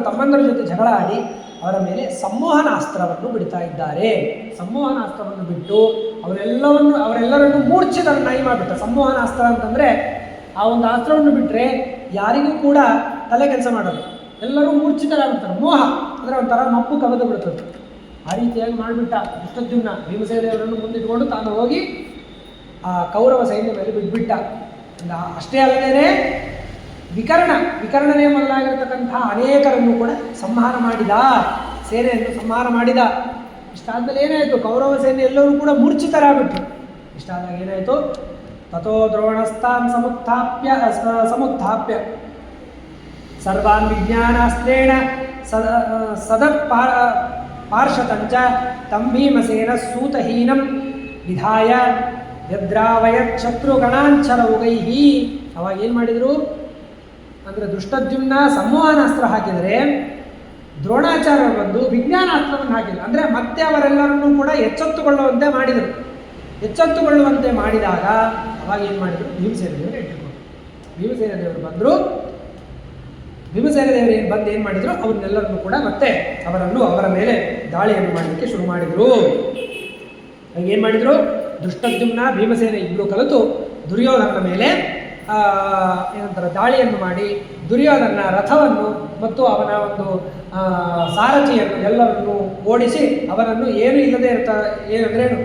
ತಮ್ಮಂದರ ಜೊತೆ ಜಗಳ ಆಡಿ ಅವರ ಮೇಲೆ ಸಂಮೋಹನಾಸ್ತ್ರವನ್ನು ಬಿಡ್ತಾ ಇದ್ದಾರೆ. ಸಂಮೋಹನಾಸ್ತ್ರವನ್ನು ಬಿಟ್ಟು ಅವರೆಲ್ಲರನ್ನು ಮೂರ್ಛಿತರನ್ನಾಗಿ ಮಾಡಿಬಿಟ್ಟ. ಸಂಮೋಹನಾಸ್ತ್ರ ಅಂತಂದರೆ ಆ ಒಂದು ಅಸ್ತ್ರವನ್ನು ಬಿಟ್ಟರೆ ಯಾರಿಗೂ ಕೂಡ ತಲೆ ಕೆಲಸ ಮಾಡೋದು, ಎಲ್ಲರೂ ಮೂರ್ಛಿತರಾಗ್ಬಿಡ್ತಾರೆ. ಮೋಹ ಅಂದರೆ ಒಂಥರ ಮಪ್ಪು ಕವಿದು ಬಿಡ್ತದೆ. ಆ ರೀತಿಯಾಗಿ ಮಾಡಿಬಿಟ್ಟ ದುಷ್ಟದ್ಯುಮ್ನ. ಭೀಮಸೇನ ದೇವರನ್ನು ಮುಂದಿಟ್ಕೊಂಡು ತಾನು ಹೋಗಿ ಆ ಕೌರವ ಸೈನ್ಯ ಮೇಲೆ ಬಿಟ್ಬಿಟ್ಟ. ಅಷ್ಟೇ ಅಲ್ಲದೇ ವಿಕರ್ಣನೇ ಮೊದಲಾಗಿರ್ತಕ್ಕಂತಹ ಅನೇಕರನ್ನು ಕೂಡ ಸಂಹಾರ ಮಾಡಿದ, ಸೇನೆಯನ್ನು ಸಂಹಾರ ಮಾಡಿದ. ಇಷ್ಟಾದ್ಮೇಲೆ ಏನಾಯಿತು, ಕೌರವ ಸೇನೆ ಎಲ್ಲರೂ ಕೂಡ ಮೂರ್ಛಿತರಾಗ್ಬಿಟ್ರು. ಇಷ್ಟಾದಾಗ ಏನಾಯಿತು, ತಥೋ ದ್ರೋಣಸ್ಥಾನ್ ಸಮುತ್ಥಾಪ್ಯ ಸರ್ವಾನ್ ವಿಜ್ಞಾನಾಸ್ತ್ರೇಣ ಸದತ್ ಪಾರ್ಷತಂಚ ತಂ ಭೀಮಸೇನ ಸೂತಹೀನಂ ವಿಧಾಯ ಯದ್ರಾವಯತ್ ಶತ್ರುಗಣಾಂಚಲೌಗೈಹಿ. ಅವಾಗ ಏನು ಮಾಡಿದರು ಅಂದರೆ ದುಷ್ಟದ್ಯುಮ್ನ ಸಂಮೋಹನಾಸ್ತ್ರ ಹಾಕಿದರೆ ದ್ರೋಣಾಚಾರ್ಯರು ಬಂದು ವಿಜ್ಞಾನಾಸ್ತ್ರವನ್ನು ಹಾಕಿದರು. ಅಂದರೆ ಮತ್ತೆ ಅವರೆಲ್ಲರನ್ನೂ ಕೂಡ ಎಚ್ಚೆತ್ತುಕೊಳ್ಳುವಂತೆ ಮಾಡಿದಾಗ ಅವಾಗ ಏನು ಮಾಡಿದರು, ಭೀಮಸೇನ ದೇವರು ಇಟ್ಟುಕೊಂಡ್ರು. ಭೀಮಸೇನ ದೇವರು ಬಂದರು. ಭೀಮಸೇನ ದೇವರು ಏನು ಮಾಡಿದರು, ಅವ್ರನ್ನೆಲ್ಲರನ್ನೂ ಕೂಡ ಮತ್ತೆ ಅವರ ಮೇಲೆ ದಾಳಿಯನ್ನು ಮಾಡಲಿಕ್ಕೆ ಶುರು ಮಾಡಿದರು. ಏನು ಮಾಡಿದರು, ದುಷ್ಟದ್ಯುಮ್ನ ಭೀಮಸೇನ ಇಬ್ಬರು ಕಲಿತು ದುರ್ಯೋಧನನ ಮೇಲೆ ಏನಂತಾರೆ ದಾಳಿಯನ್ನು ಮಾಡಿ ದುರ್ಯೋಧನ ರಥವನ್ನು ಮತ್ತು ಅವನ ಒಂದು ಸಾರಥಿಯನ್ನು ಎಲ್ಲರನ್ನು ಓಡಿಸಿ ಅವರನ್ನು ಏನು ಇಲ್ಲದೆ ಏನಂದ್ರೇನು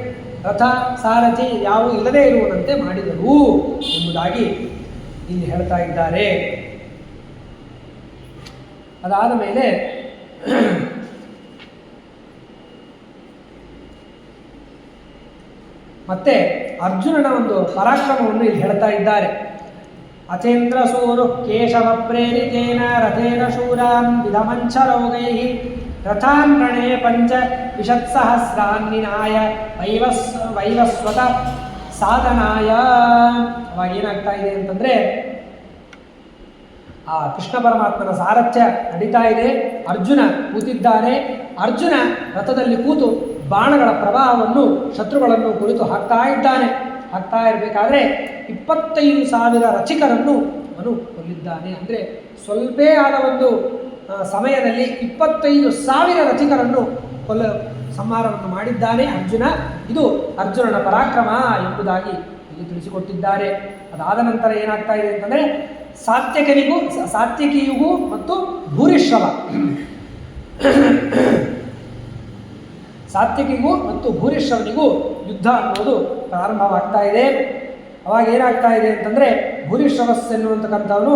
ರಥ ಸಾರಥಿ ಯಾವೂ ಇಲ್ಲದೇ ಇರುವಂತೆ ಮಾಡಿದರು ಎಂಬುದಾಗಿ ಇಲ್ಲಿ ಹೇಳ್ತಾ ಇದ್ದಾರೆ. ಅದಾದ ಮೇಲೆ ಮತ್ತೆ ಅರ್ಜುನನ ಒಂದು ಪರಾಕ್ರಮವನ್ನು ಇಲ್ಲಿ ಹೇಳ್ತಾ ಇದ್ದಾರೆ. ಅಚೇಂದ್ರ ಸೂರು ಕೇಶವ ಪ್ರೇರಿತೇನ ರಥೇನ ಶೂರಾನ್ ವಿಧಮಂಚರೌಗೈ ರಥಾನ್ ರಣೇ ಪಂಚ ವಿಷತ್ಸಹಸ್ರಾನ್ನಿನಾಯ ವೈವಸ್ವತ ಸಾಧನಾಯ. ಅವಾಗ ಏನಾಗ್ತಾ ಇದೆ ಅಂತಂದರೆ ಆ ಕೃಷ್ಣ ಪರಮಾತ್ಮನ ಸಾರಥ್ಯ ನಡೀತಾ ಇದೆ. ಅರ್ಜುನ ಕೂತಿದ್ದಾನೆ. ಅರ್ಜುನ ರಥದಲ್ಲಿ ಕೂತು ಬಾಣಗಳ ಪ್ರವಾಹವನ್ನು ಶತ್ರುಗಳನ್ನು ಕುರಿತು ಹಾಕ್ತಾ ಇರಬೇಕಾದ್ರೆ 25,000 ರಥಿಕರನ್ನು ಅವನು ಕೊಲ್ಲಿದ್ದಾನೆ. ಅಂದರೆ ಸ್ವಲ್ಪೇ ಆದ ಒಂದು ಸಮಯದಲ್ಲಿ 25,000 ರಥಿಕರನ್ನು ಸಂಹಾರವನ್ನು ಮಾಡಿದ್ದಾನೆ ಅರ್ಜುನ. ಇದು ಅರ್ಜುನನ ಪರಾಕ್ರಮ ಎಂಬುದಾಗಿ ಇಲ್ಲಿ ತಿಳಿಸಿಕೊಟ್ಟಿದ್ದಾರೆ. ಅದಾದ ನಂತರ ಏನಾಗ್ತಾ ಇದೆ ಅಂತಂದರೆ ಸಾತ್ಯಕಿಗೂ ಮತ್ತು ಭೂರಿಶ್ರವನಿಗೂ ಯುದ್ಧ ಅನ್ನೋದು ಪ್ರಾರಂಭವಾಗ್ತಾ ಇದೆ. ಅವಾಗ ಏನಾಗ್ತಾ ಇದೆ ಅಂತಂದರೆ ಭೂರಿಶ್ರವಸ್ ಎನ್ನುವಂತಕ್ಕಂಥವನು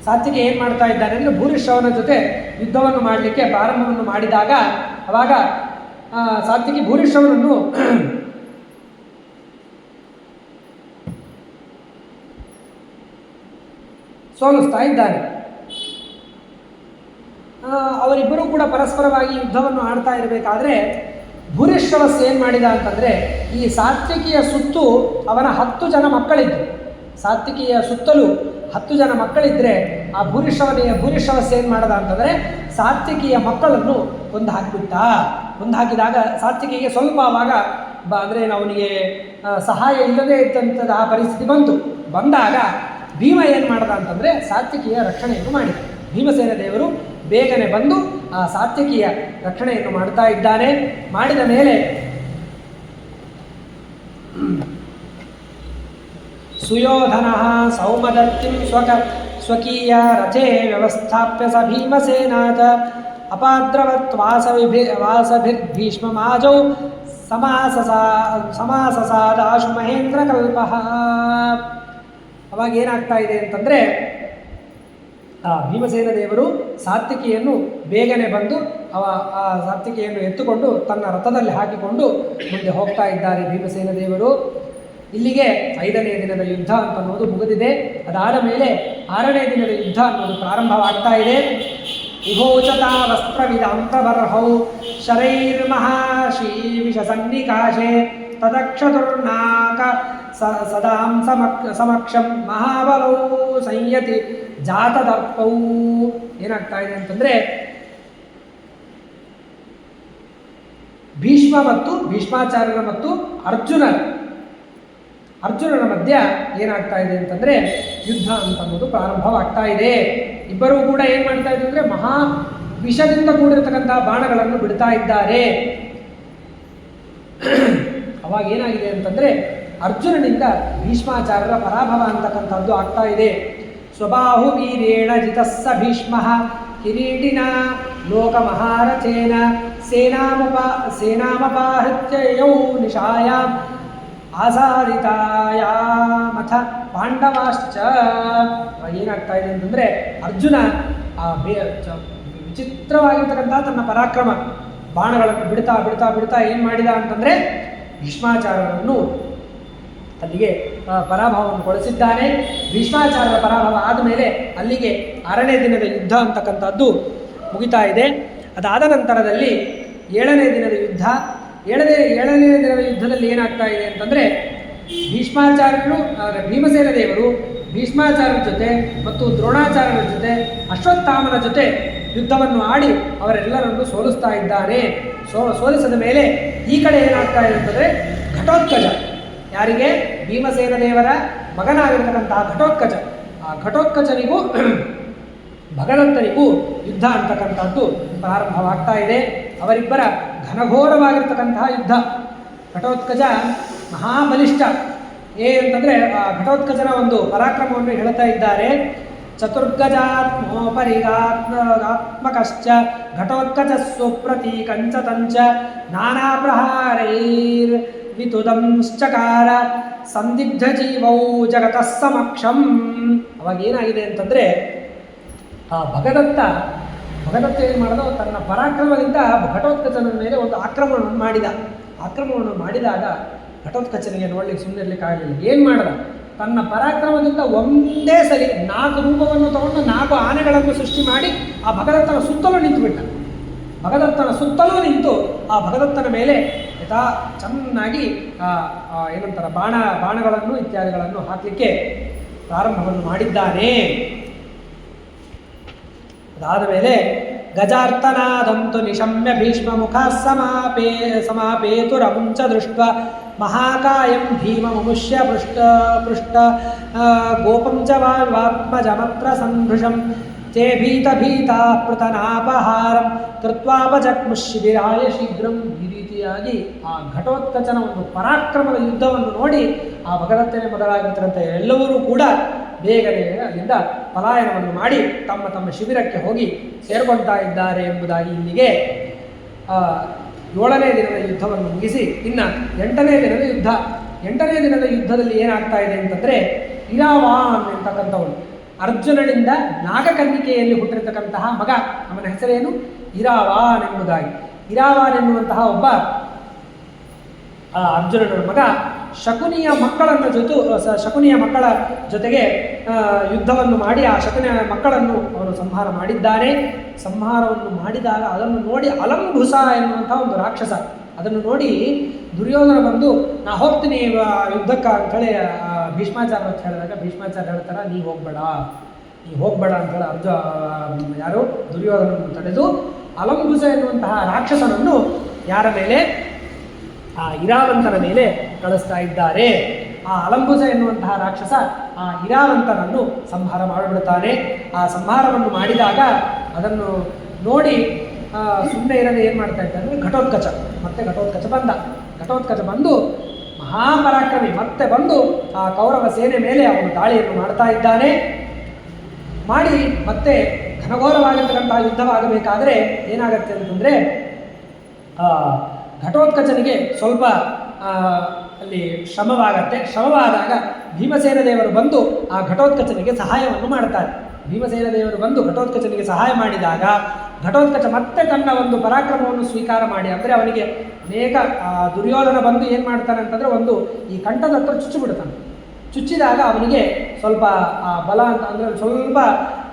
ಸಾತ್ವಿಕ ಏನು ಮಾಡ್ತಾ ಇದ್ದಾನೆ ಅಂದರೆ ಭೂರಿಶ್ರವನ ಜೊತೆ ಯುದ್ಧವನ್ನು ಮಾಡಲಿಕ್ಕೆ ಪ್ರಾರಂಭವನ್ನು ಮಾಡಿದಾಗ ಅವಾಗ ಸಾತ್ವಿಕಿ ಭೂರಿಶ್ರವನನ್ನು ಸೋಲಿಸ್ತಾ ಇದ್ದಾನೆ. ಅವರಿಬ್ಬರೂ ಕೂಡ ಪರಸ್ಪರವಾಗಿ ಯುದ್ಧವನ್ನು ಆಡ್ತಾ ಇರಬೇಕಾದ್ರೆ ಭೂರಿಶ್ರವಸ್ ಏನು ಮಾಡಿದ ಅಂತಂದರೆ ಈ ಸಾತ್ವಿಕಿಯ ಸುತ್ತು ಅವನ 10 ಜನ ಮಕ್ಕಳಿದ್ದರು. ಸಾತ್ವಿಕಿಯ ಸುತ್ತಲೂ 10 ಜನ ಮಕ್ಕಳಿದ್ದರೆ ಆ ಭೂರಿಶ್ರವಸ್ ಏನು ಮಾಡದ ಅಂತಂದರೆ ಸಾತ್ವಿಕಿಯ ಮಕ್ಕಳನ್ನು ಕೊಂದು ಹಾಕಿದಾಗ ಸಾತ್ವಿಕಿಗೆ ಸ್ವಲ್ಪ ಆವಾಗ ಅಂದರೆ ಅವನಿಗೆ ಸಹಾಯ ಇಲ್ಲದೇ ಇದ್ದಂಥದ್ದು ಆ ಪರಿಸ್ಥಿತಿ ಬಂದಾಗ ಭೀಮ ಏನು ಮಾಡದ ಅಂತಂದರೆ ಸಾತ್ವಿಕಿಯ ರಕ್ಷಣೆಯನ್ನು ಮಾಡಿದ. ಭೀಮಸೇನ ದೇವರು ಬೇಗನೆ ಬಂದು ಆ ಸಾತ್ವಿಕಿಯ ರಕ್ಷಣೆಯನ್ನು ಮಾಡ್ತಾ ಇದ್ದಾನೆ. ಮಾಡಿದ ಮೇಲೆ ಸುಯೋಧನ ಸೌಮದತ್ತಿಂ ಸ್ವಕೀಯ ರಥೇ ವ್ಯವಸ್ಥಾಪ್ಯ ಸ ಭೀಮಸೇನಾಥ ಅಪಾದ್ರವತ್ ವಾಸಭಿರ್ಭೀಷ್ಮಮಾಜೌ ಸಮಾಸಸಾದಾಶು ಮಹೇಂದ್ರ ಕಲ್ಪಃ. ಅವಾಗ ಏನಾಗ್ತಾ ಇದೆ ಅಂತಂದರೆ ಆ ಭೀಮಸೇನ ದೇವರು ಸಾತ್ವಿಕಿಯನ್ನು ಬೇಗನೆ ಬಂದು ಆ ಸಾತ್ವಿಕಿಯನ್ನು ಎತ್ತುಕೊಂಡು ತನ್ನ ರಥದಲ್ಲಿ ಹಾಕಿಕೊಂಡು ಮುಂದೆ ಹೋಗ್ತಾ ಇದ್ದಾರೆ ಭೀಮಸೇನ ದೇವರು. ಇಲ್ಲಿಗೆ 5ನೇ ದಿನದ ಯುದ್ಧ ಅಂತ ಅನ್ನೋದು ಮುಗಿದಿದೆ. ಅದಾದ ಮೇಲೆ 6ನೇ ದಿನದ ಯುದ್ಧ ಅನ್ನೋದು ಪ್ರಾರಂಭವಾಗ್ತಾ ಇದೆ. ವಿಭೋಚತಾ ವಸ್ತ್ರವಿದಾಂ ಪ್ರಬರ್ಹೌ ಶರೈರ್ಮಹಾಶೀ ವಿಷಸನ್ನಿಕಾಶೆ ತದಕ್ಷತುರ್ನಾಕ ಸದಾಂ ಸಮಕ್ಷಂ ಮಹಾಬಲೌ ಸಂಯತಿ ಜಾತದರ್ಪೌ. ಏನಾಗ್ತಾ ಇದೆ ಅಂತಂದರೆ ಭೀಷ್ಮ ಮತ್ತು ಭೀಷ್ಮಾಚಾರ್ಯರ ಮತ್ತು ಅರ್ಜುನನ ಮಧ್ಯ ಏನಾಗ್ತಾ ಇದೆ ಅಂತಂದರೆ ಯುದ್ಧ ಅಂತನ್ನೋದು ಪ್ರಾರಂಭವಾಗ್ತಾ ಇದೆ. ಇಬ್ಬರೂ ಕೂಡ ಏನು ಮಾಡ್ತಾ ಇದ್ದಾರೆ ಅಂದರೆ ಮಹಾ ವಿಷದಿಂದ ಕೂಡಿರತಕ್ಕಂಥ ಬಾಣಗಳನ್ನು ಬಿಡ್ತಾ ಇದ್ದಾರೆ. ಅವಾಗ ಏನಾಗಿದೆ ಅಂತಂದರೆ ಅರ್ಜುನನಿಂದ ಭೀಷ್ಮಾಚಾರ್ಯರ ಪರಾಭವ ಅಂತಕ್ಕಂಥದ್ದು ಆಗ್ತಾ ಇದೆ. ಸ್ವಬಾಹು ವೀರೇಣ ಜಿತಸ್ಸ ಭೀಷ್ಮ ಕಿರೀಟಿನ ಲೋಕಮಹಾರಥೇನ ಸೇನಾಮಪಾಹೃತ್ಯ ಯೌ ನಿಶಾಯಾಂ ಆಸಾದಿತಾಯಾಮಥ ಪಾಂಡವಾಶ್ಚ. ಏನಾಗ್ತಾ ಇದೆ ಅಂತಂದರೆ ಅರ್ಜುನ ವಿಚಿತ್ರವಾಗಿರ್ತಕ್ಕಂಥ ತನ್ನ ಪರಾಕ್ರಮ ಬಾಣಗಳನ್ನು ಬಿಡ್ತಾ ಏನು ಮಾಡಿದ ಅಂತಂದರೆ ಭೀಷ್ಮಾಚಾರ್ಯರನ್ನು ಅಲ್ಲಿಗೆ ಪರಾಭವವನ್ನು ಗೊಳಿಸಿದ್ದಾನೆ. ಭೀಷ್ಮಾಚಾರ್ಯರ ಪರಾಭವ ಆದಮೇಲೆ ಅಲ್ಲಿಗೆ 6ನೇ ದಿನದ ಯುದ್ಧ ಅಂತಕ್ಕಂಥದ್ದು ಮುಗಿತಾ ಇದೆ. ಅದಾದ ನಂತರದಲ್ಲಿ 7ನೇ ದಿನದ ಯುದ್ಧ. ಏಳನೇ ದಿನದ ಯುದ್ಧದಲ್ಲಿ ಏನಾಗ್ತಾ ಇದೆ ಅಂತಂದರೆ ಭೀಷ್ಮಾಚಾರ್ಯರು ಭೀಮಸೇನ ದೇವರು ಭೀಷ್ಮಾಚಾರ್ಯರ ಜೊತೆ ಮತ್ತು ದ್ರೋಣಾಚಾರ್ಯರ ಜೊತೆ ಅಶ್ವತ್ಥಾಮನ ಜೊತೆ ಯುದ್ಧವನ್ನು ಆಡಿ ಅವರೆಲ್ಲರನ್ನು ಸೋಲಿಸ್ತಾ ಇದ್ದಾನೆ. ಸೋಲಿಸಿದ ಮೇಲೆ ಈ ಕಡೆ ಏನಾಗ್ತಾ ಇದೆ ಅಂತಂದರೆ ಘಟೋತ್ಕಚ, ಯಾರಿಗೆ ಭೀಮಸೇನ ದೇವರ ಮಗನಾಗಿರ್ತಕ್ಕಂತಹ ಘಟೋತ್ಕಚ, ಆ ಘಟೋತ್ಕಚನಿಗೂ ಭಗದತ್ತನಿಗೂ ಯುದ್ಧ ಅಂತಕ್ಕಂಥದ್ದು ಪ್ರಾರಂಭವಾಗ್ತಾ ಇದೆ. ಅವರಿಬ್ಬರ ಘನಘೋರವಾಗಿರ್ತಕ್ಕಂತಹ ಯುದ್ಧ. ಘಟೋತ್ಕಚ ಮಹಾಬಲಿಷ್ಠ. ಏನಂತಂದರೆ ಆ ಘಟೋತ್ಕಚನ ಒಂದು ಪರಾಕ್ರಮವನ್ನು ಹೇಳ್ತಾ ಇದ್ದಾರೆ. ಚತುರ್ಗಜಾತ್ಮೋಪರಿಗಾತ್ಮಕಶ್ಚ ಘಟೋತ್ಕಚ ಸುಪ್ರತೀಕಂಚ ತಂಚ ನಾನಾ ಪ್ರಹಾರೈರ್ ವಿತುದಂಶ್ಚಕಾರ ಸಂದಿಗ್ಧ ಜೀವೌ ಜಗತಃ ಸಮಕ್ಷಂ. ಅವಾಗ ಏನಾಗಿದೆ ಅಂತಂದರೆ ಆ ಭಗದತ್ತ ಏನು ಮಾಡೋದು, ತನ್ನ ಪರಾಕ್ರಮದಿಂದ ಘಟೋತ್ಕಚನ ಮೇಲೆ ಒಂದು ಆಕ್ರಮಣವನ್ನು ಮಾಡಿದಾಗ ಘಟೋತ್ಕಚನಿಗೆ ನೋಡ್ಲಿಕ್ಕೆ ಸುಮ್ಮನಿರ್ಲಿಕ್ಕಾಗಲಿಲ್ಲ. ಏನು ಮಾಡಿದ, ತನ್ನ ಪರಾಕ್ರಮದಿಂದ ಒಂದೇ ಸರಿ 4 ರೂಪವನ್ನು ತಗೊಂಡು 4 ಆನೆಗಳನ್ನು ಸೃಷ್ಟಿ ಮಾಡಿ ಆ ಭಗದತ್ತನ ಸುತ್ತಲೂ ನಿಂತುಬಿಟ್ಟ. ಭಗದತ್ತನ ಸುತ್ತಲೂ ನಿಂತು ಆ ಭಗದತ್ತನ ಮೇಲೆ ಯಥಾ ಚೆನ್ನಾಗಿ ಏನಂತಾರೆ ಬಾಣಗಳನ್ನು ಇತ್ಯಾದಿಗಳನ್ನು ಹಾಕಲಿಕ್ಕೆ ಪ್ರಾರಂಭವನ್ನು ಮಾಡಿದ್ದಾನೆ. ಅದಾದ ಮೇಲೆ ಗಜಾರ್ತನಾದಂತು ನಿಶಮ್ಯ ಭೀಷ್ಮ ಮುಖ ಸಮಾಪೇತುರಮುಂಚ ದೃಷ್ಟ ಮಹಾಕಾಯಂ ಭೀಮಮುಷ್ಯ ಪೃಷ್ಟ ಗೋಪಂ ಚ ವಾತ್ಮಜಮತ್ರ ಸಂಭೃಶಂ ತೇ ಭೀತಾ ಪೃತನಾಪಹಾರಂ ಕೃತ್ವಾಪಜಗ್ಮುಶಿಬಿರಾಯ ಶೀಘ್ರಂ. ಈ ರೀತಿಯಾಗಿ ಆ ಘಟೋತ್ಕಚನ ಒಂದು ಪರಾಕ್ರಮದ ಯುದ್ಧವನ್ನು ನೋಡಿ ಆ ಭಗದತ್ತನೇ ಮೊದಲಾಗಿರ್ತಕ್ಕಂಥ ಎಲ್ಲರೂ ಕೂಡ ಬೇಗನೆ ಅಲ್ಲಿಂದ ಪಲಾಯನವನ್ನು ಮಾಡಿ ತಮ್ಮ ಶಿಬಿರಕ್ಕೆ ಹೋಗಿ ಸೇರ್ಕೊಳ್ತಾ ಇದ್ದಾರೆ ಎಂಬುದಾಗಿ ಇಲ್ಲಿಗೆ 7ನೇ ದಿನದ ಯುದ್ಧವನ್ನು ಮುಗಿಸಿ ಇನ್ನು 8ನೇ ದಿನದ ಯುದ್ಧ. 8ನೇ ದಿನದ ಯುದ್ಧದಲ್ಲಿ ಏನಾಗ್ತಾ ಇದೆ ಅಂತಂದರೆ ಇರಾವಾನ್ ಎಂತಕ್ಕಂಥವನು ಅರ್ಜುನನಿಂದ ನಾಗಕನ್ನಿಕೆಯಲ್ಲಿ ಹುಟ್ಟಿರ್ತಕ್ಕಂತಹ ಮಗ, ಅವನ ಹೆಸರೇನು ಇರಾವಾನ್ ಎಂಬುದಾಗಿ. ಇರಾವಾನ್ ಎನ್ನುವಂತಹ ಒಬ್ಬ ಅರ್ಜುನನ ಮಗ ಶಕುನಿಯ ಮಕ್ಕಳ ಜೊತೆಗೆ ಯುದ್ಧವನ್ನು ಮಾಡಿ ಆ ಶಕುನಿಯ ಮಕ್ಕಳನ್ನು ಅವನು ಸಂಹಾರ ಮಾಡಿದ್ದಾನೆ. ಸಂಹಾರವನ್ನು ಮಾಡಿದಾಗ ಅದನ್ನು ನೋಡಿ ಅಲಂಭುಸ ಎನ್ನುವಂಥ ಒಂದು ರಾಕ್ಷಸ, ಅದನ್ನು ನೋಡಿ ದುರ್ಯೋಧನ ಬಂದು ನಾ ಹೋಗ್ತೀನಿ ಯುದ್ಧಕ್ಕೆ ಅಂಥೇಳಿ ಭೀಷ್ಮಾಚಾರ್ಯ ಅಂತ ಹೇಳಿದಾಗ ಭೀಷ್ಮಾಚಾರ್ಯ ಹೇಳ್ತಾರೆ ನೀ ಹೋಗಬೇಡ ಅಂಥೇಳಿ ಯಾರು ದುರ್ಯೋಧನನ್ನು ತಡೆದು ಅಲಂಭುಸ ಎನ್ನುವಂತಹ ರಾಕ್ಷಸನನ್ನು ಯಾರ ಮೇಲೆ, ಆ ಇರಾವಂತನ ಮೇಲೆ ಕಳಿಸ್ತಾ ಇದ್ದಾರೆ. ಆ ಅಲಂಭುಸ ಎನ್ನುವಂತಹ ರಾಕ್ಷಸ ಆ ಇರಾವಂತನನ್ನು ಸಂಹಾರ ಮಾಡಿಬಿಡ್ತಾನೆ. ಆ ಸಂಹಾರವನ್ನು ಮಾಡಿದಾಗ ಅದನ್ನು ನೋಡಿ ಸುಮ್ಮನೆ ಇರದೆ ಏನು ಮಾಡ್ತಾ ಇದ್ದಾನೆ, ಘಟೋತ್ಕಚ ಬಂದು ಮಹಾಪರಾಕ್ರಮಿ ಮತ್ತೆ ಬಂದು ಆ ಕೌರವ ಸೇನೆ ಮೇಲೆ ಅವನು ದಾಳಿಯನ್ನು ಮಾಡ್ತಾ ಇದ್ದಾನೆ. ಮಾಡಿ ಮತ್ತೆ ಘನಘೋರವಾಗಿರ್ತಕ್ಕಂತಹ ಯುದ್ಧವಾಗಬೇಕಾದರೆ ಏನಾಗುತ್ತೆ ಅಂತಂದರೆ ಘಟೋತ್ಕಚನಿಗೆ ಸ್ವಲ್ಪ ಅಲ್ಲಿ ಶ್ರಮವಾದಾಗ ಭೀಮಸೇನ ದೇವರು ಬಂದು ಆ ಘಟೋತ್ಕಚನಿಗೆ ಸಹಾಯವನ್ನು ಮಾಡ್ತಾರೆ. ಭೀಮಸೇನ ದೇವರು ಬಂದು ಘಟೋತ್ಕಚನಿಗೆ ಸಹಾಯ ಮಾಡಿದಾಗ ಘಟೋತ್ಕಚ ಮತ್ತೆ ತನ್ನ ಒಂದು ಪರಾಕ್ರಮವನ್ನು ಸ್ವೀಕಾರ ಮಾಡಿ, ಅಂದರೆ ಅವನಿಗೆ ಅನೇಕ ದುರ್ಯೋಧನ ಬಂದು ಏನು ಮಾಡ್ತಾನೆ ಅಂತಂದರೆ ಒಂದು ಈ ಕಂಠದ ಹತ್ರ ಚುಚ್ಚಿಬಿಡ್ತಾನೆ. ಚುಚ್ಚಿದಾಗ ಅವನಿಗೆ ಸ್ವಲ್ಪ ಬಲ ಅಂತ ಅಂದರೆ ಸ್ವಲ್ಪ